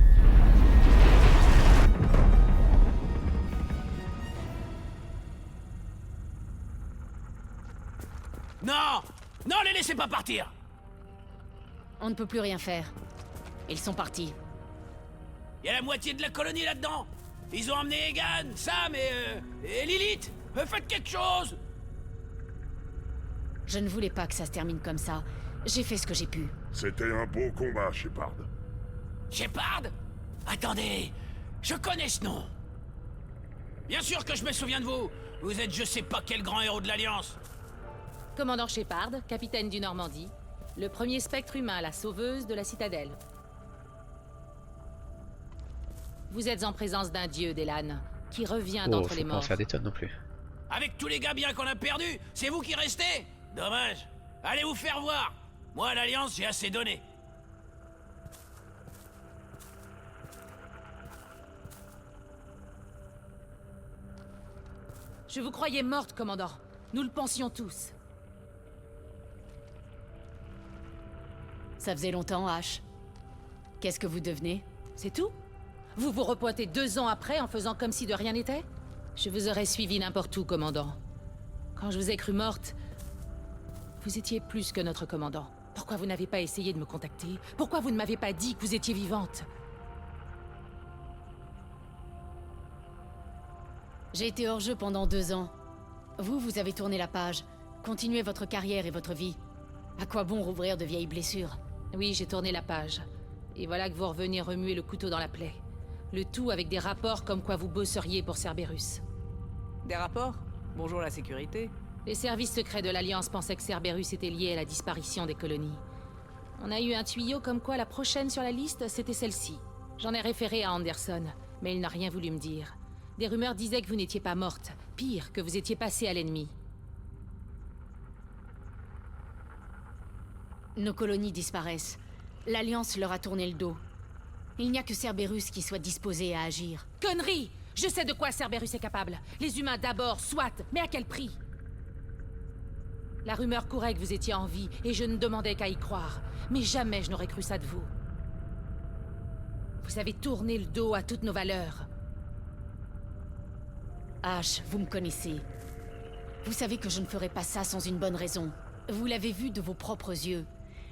Speaker 10: Non! Non, les laissez pas partir!
Speaker 3: On ne peut plus rien faire. Ils sont partis.
Speaker 10: Il y a la moitié de la colonie là-dedans! Ils ont emmené Egan, Sam et Lilith! Faites quelque chose!
Speaker 3: Je ne voulais pas que ça se termine comme ça. J'ai fait ce que j'ai pu.
Speaker 13: C'était un beau combat, Shepard.
Speaker 10: Shepard? Attendez, je connais ce nom. Bien sûr que je me souviens de vous. Vous êtes je sais pas quel grand héros de l'Alliance.
Speaker 16: Commandant Shepard, capitaine du Normandie. Le premier spectre humain, la sauveuse de la citadelle. Vous êtes en présence d'un dieu, Delan, qui revient
Speaker 1: Oh,
Speaker 16: d'entre
Speaker 1: faut
Speaker 16: les
Speaker 1: pas en
Speaker 16: morts.
Speaker 1: faire des tonnes non plus.
Speaker 10: Avec tous les gars bien qu'on a perdus, c'est vous qui restez? Dommage. Allez vous faire voir. Moi, à l'Alliance, j'ai assez donné.
Speaker 16: Je vous croyais morte, commandant. Nous le pensions tous.
Speaker 3: Ça faisait longtemps, Ash. Qu'est-ce que vous devenez?
Speaker 16: C'est tout? Vous vous repointez 2 ans après en faisant comme si de rien n'était? Je vous aurais suivi n'importe où, commandant. Quand je vous ai cru morte, vous étiez plus que notre commandant. Pourquoi vous n'avez pas essayé de me contacter? Pourquoi vous ne m'avez pas dit que vous étiez vivante?
Speaker 3: J'ai été hors jeu pendant 2 ans. Vous avez tourné la page. Continuez votre carrière et votre vie. À quoi bon rouvrir de vieilles blessures?
Speaker 16: Oui, j'ai tourné la page. Et voilà que vous revenez remuer le couteau dans la plaie. Le tout avec des rapports comme quoi vous bosseriez pour Cerberus.
Speaker 9: Des rapports? Bonjour la sécurité.
Speaker 16: Les services secrets de l'Alliance pensaient que Cerberus était lié à la disparition des colonies. On a eu un tuyau comme quoi la prochaine sur la liste, c'était celle-ci. J'en ai référé à Anderson, mais il n'a rien voulu me dire. Des rumeurs disaient que vous n'étiez pas morte. Pire, que vous étiez passé à l'ennemi.
Speaker 3: Nos colonies disparaissent. L'Alliance leur a tourné le dos. Il n'y a que Cerberus qui soit disposé à agir.
Speaker 16: Connerie! Je sais de quoi Cerberus est capable. Les humains d'abord, soit, mais à quel prix? La rumeur courait que vous étiez en vie, et je ne demandais qu'à y croire. Mais jamais je n'aurais cru ça de vous. Vous avez tourné le dos à toutes nos valeurs.
Speaker 3: Ash, vous me connaissez. Vous savez que je ne ferai pas ça sans une bonne raison. Vous l'avez vu de vos propres yeux.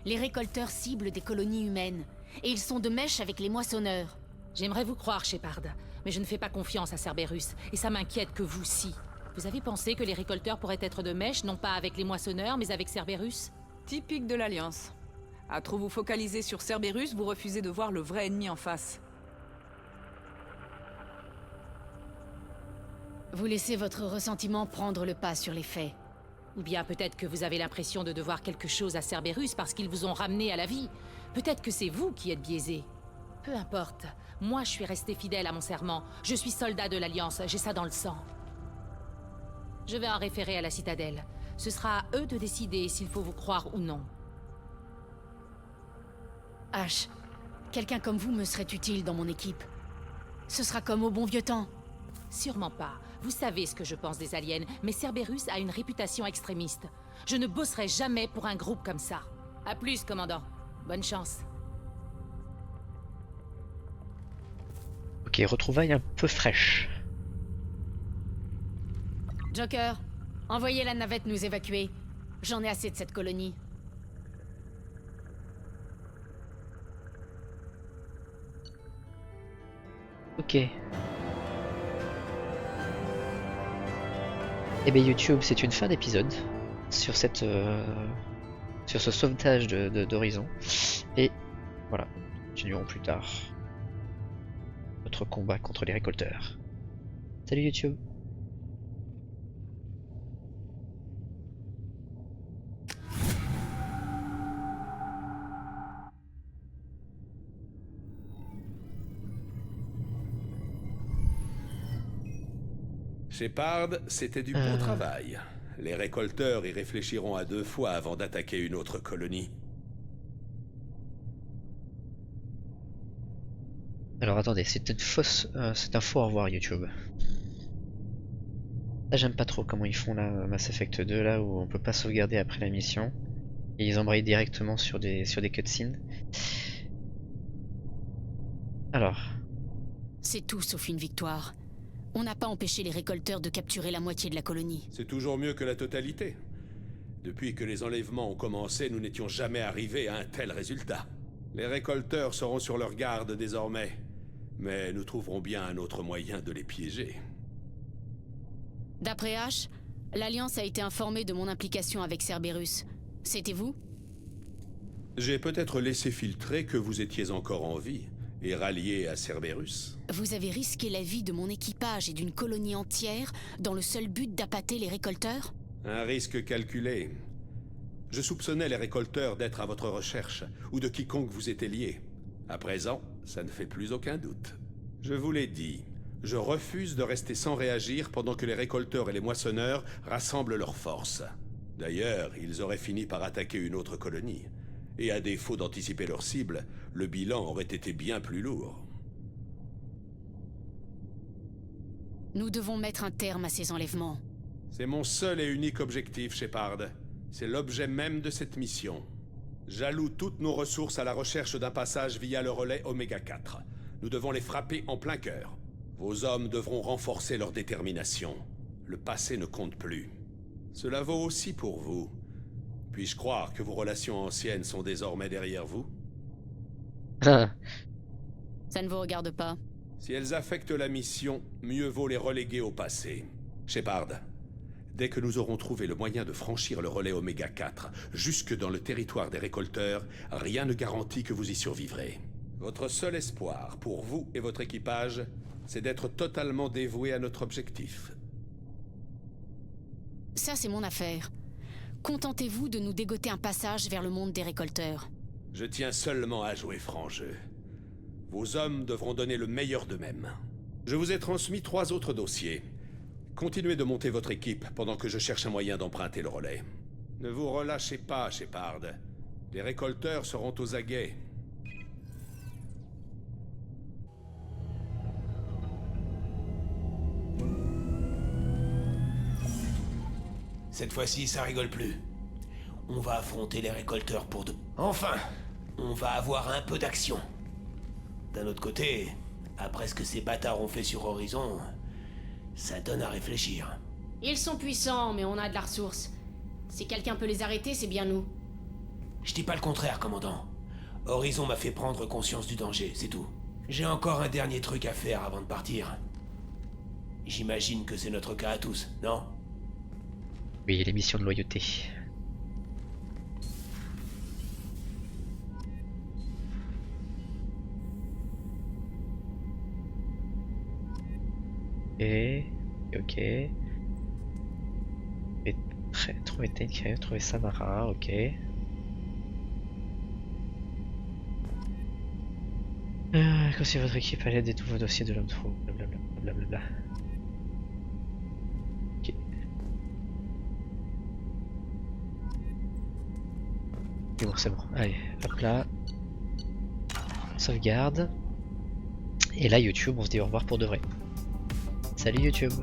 Speaker 3: Les récolteurs ciblent des colonies humaines. Et ils sont de mèche avec les moissonneurs.
Speaker 16: J'aimerais vous croire, Shepard, mais je ne fais pas confiance à Cerberus, et ça m'inquiète que vous, si. Vous avez pensé que les récolteurs pourraient être de mèche, non pas avec les moissonneurs, mais avec Cerberus?
Speaker 9: Typique de l'Alliance. À trop vous focaliser sur Cerberus, vous refusez de voir le vrai ennemi en face.
Speaker 3: Vous laissez votre ressentiment prendre le pas sur les faits.
Speaker 16: Ou bien peut-être que vous avez l'impression de devoir quelque chose à Cerberus parce qu'ils vous ont ramené à la vie. Peut-être que c'est vous qui êtes biaisé. Peu importe. Moi, je suis resté fidèle à mon serment. Je suis soldat de l'Alliance, j'ai ça dans le sang. Je vais en référer à la citadelle. Ce sera à eux de décider s'il faut vous croire ou non.
Speaker 3: Ash, Quelqu'un comme vous me serait utile dans mon équipe. Ce sera comme au bon vieux temps.
Speaker 16: Sûrement pas. Vous savez ce que je pense des aliens, mais Cerberus a une réputation extrémiste. Je ne bosserai jamais pour un groupe comme ça. À plus, commandant. Bonne chance.
Speaker 1: Ok, retrouvailles un peu fraîches.
Speaker 3: Joker, envoyez la navette nous évacuer. J'en ai assez de cette colonie.
Speaker 1: Ok. Eh bien YouTube, c'est une fin d'épisode sur cette sur ce sauvetage d'Horizon. Et voilà, nous continuerons plus tard notre combat contre les récolteurs. Salut YouTube.
Speaker 14: Shepard, c'était du bon travail. Les récolteurs y réfléchiront à 2 fois avant d'attaquer une autre colonie.
Speaker 1: Alors attendez, c'est une fausse, c'est un faux au revoir YouTube. Là j'aime pas trop comment ils font là, Mass Effect 2 là où on peut pas sauvegarder après la mission. Et ils embrayent directement sur des cutscenes. Alors.
Speaker 3: C'est tout sauf une victoire. On n'a pas empêché les récolteurs de capturer la moitié de la colonie.
Speaker 14: C'est toujours mieux que la totalité. Depuis que les enlèvements ont commencé, nous n'étions jamais arrivés à un tel résultat. Les récolteurs seront sur leur garde désormais. Mais nous trouverons bien un autre moyen de les piéger.
Speaker 3: D'après H, l'Alliance a été informée de mon implication avec Cerberus. C'était vous?
Speaker 14: J'ai peut-être laissé filtrer que vous étiez encore en vie et rallié à Cerberus.
Speaker 3: Vous avez risqué la vie de mon équipage et d'une colonie entière dans le seul but d'appâter les récolteurs?
Speaker 14: Un risque calculé. Je soupçonnais les récolteurs d'être à votre recherche, ou de quiconque vous était lié. À présent, ça ne fait plus aucun doute. Je vous l'ai dit, je refuse de rester sans réagir pendant que les récolteurs et les moissonneurs rassemblent leurs forces. D'ailleurs, ils auraient fini par attaquer une autre colonie. Et à défaut d'anticiper leur cible, le bilan aurait été bien plus lourd.
Speaker 3: Nous devons mettre un terme à ces enlèvements.
Speaker 14: C'est mon seul et unique objectif, Shepard. C'est l'objet même de cette mission. J'alloue toutes nos ressources à la recherche d'un passage via le relais Oméga 4. Nous devons les frapper en plein cœur. Vos hommes devront renforcer leur détermination. Le passé ne compte plus. Cela vaut aussi pour vous. Puis-je croire que vos relations anciennes sont désormais derrière vous?
Speaker 3: Ça ne vous regarde pas.
Speaker 14: Si elles affectent la mission, mieux vaut les reléguer au passé. Shepard, dès que nous aurons trouvé le moyen de franchir le relais Oméga 4 jusque dans le territoire des récolteurs, rien ne garantit que vous y survivrez. Votre seul espoir, pour vous et votre équipage, c'est d'être totalement dévoué à notre objectif.
Speaker 3: Ça, c'est mon affaire. Contentez-vous de nous dégoter un passage vers le monde des récolteurs.
Speaker 14: Je tiens seulement à jouer franc jeu. Vos hommes devront donner le meilleur d'eux-mêmes. Je vous ai transmis 3 autres dossiers. Continuez de monter votre équipe pendant que je cherche un moyen d'emprunter le relais. Ne vous relâchez pas, Shepard. Les récolteurs seront aux aguets.
Speaker 10: Cette fois-ci, ça rigole plus. On va affronter les récolteurs pour de... Enfin, on va avoir un peu d'action. D'un autre côté, après ce que ces bâtards ont fait sur Horizon, ça donne à réfléchir.
Speaker 3: Ils sont puissants, mais on a de la ressource. Si quelqu'un peut les arrêter, c'est bien nous.
Speaker 10: Je dis pas le contraire, commandant. Horizon m'a fait prendre conscience du danger, c'est tout. J'ai encore un dernier truc à faire avant de partir. J'imagine que c'est notre cas à tous, non?
Speaker 1: Oui, les missions de loyauté. Ok. Et trouver Tenkai, trouver Samara, ok. Conseillez votre équipe à l'aide des nouveaux dossiers de l'homme trop, blablabla, blablabla. Ok. C'est bon, allez, hop là. sauvegarde. Et là YouTube, on se dit au revoir pour de vrai. Salut YouTube.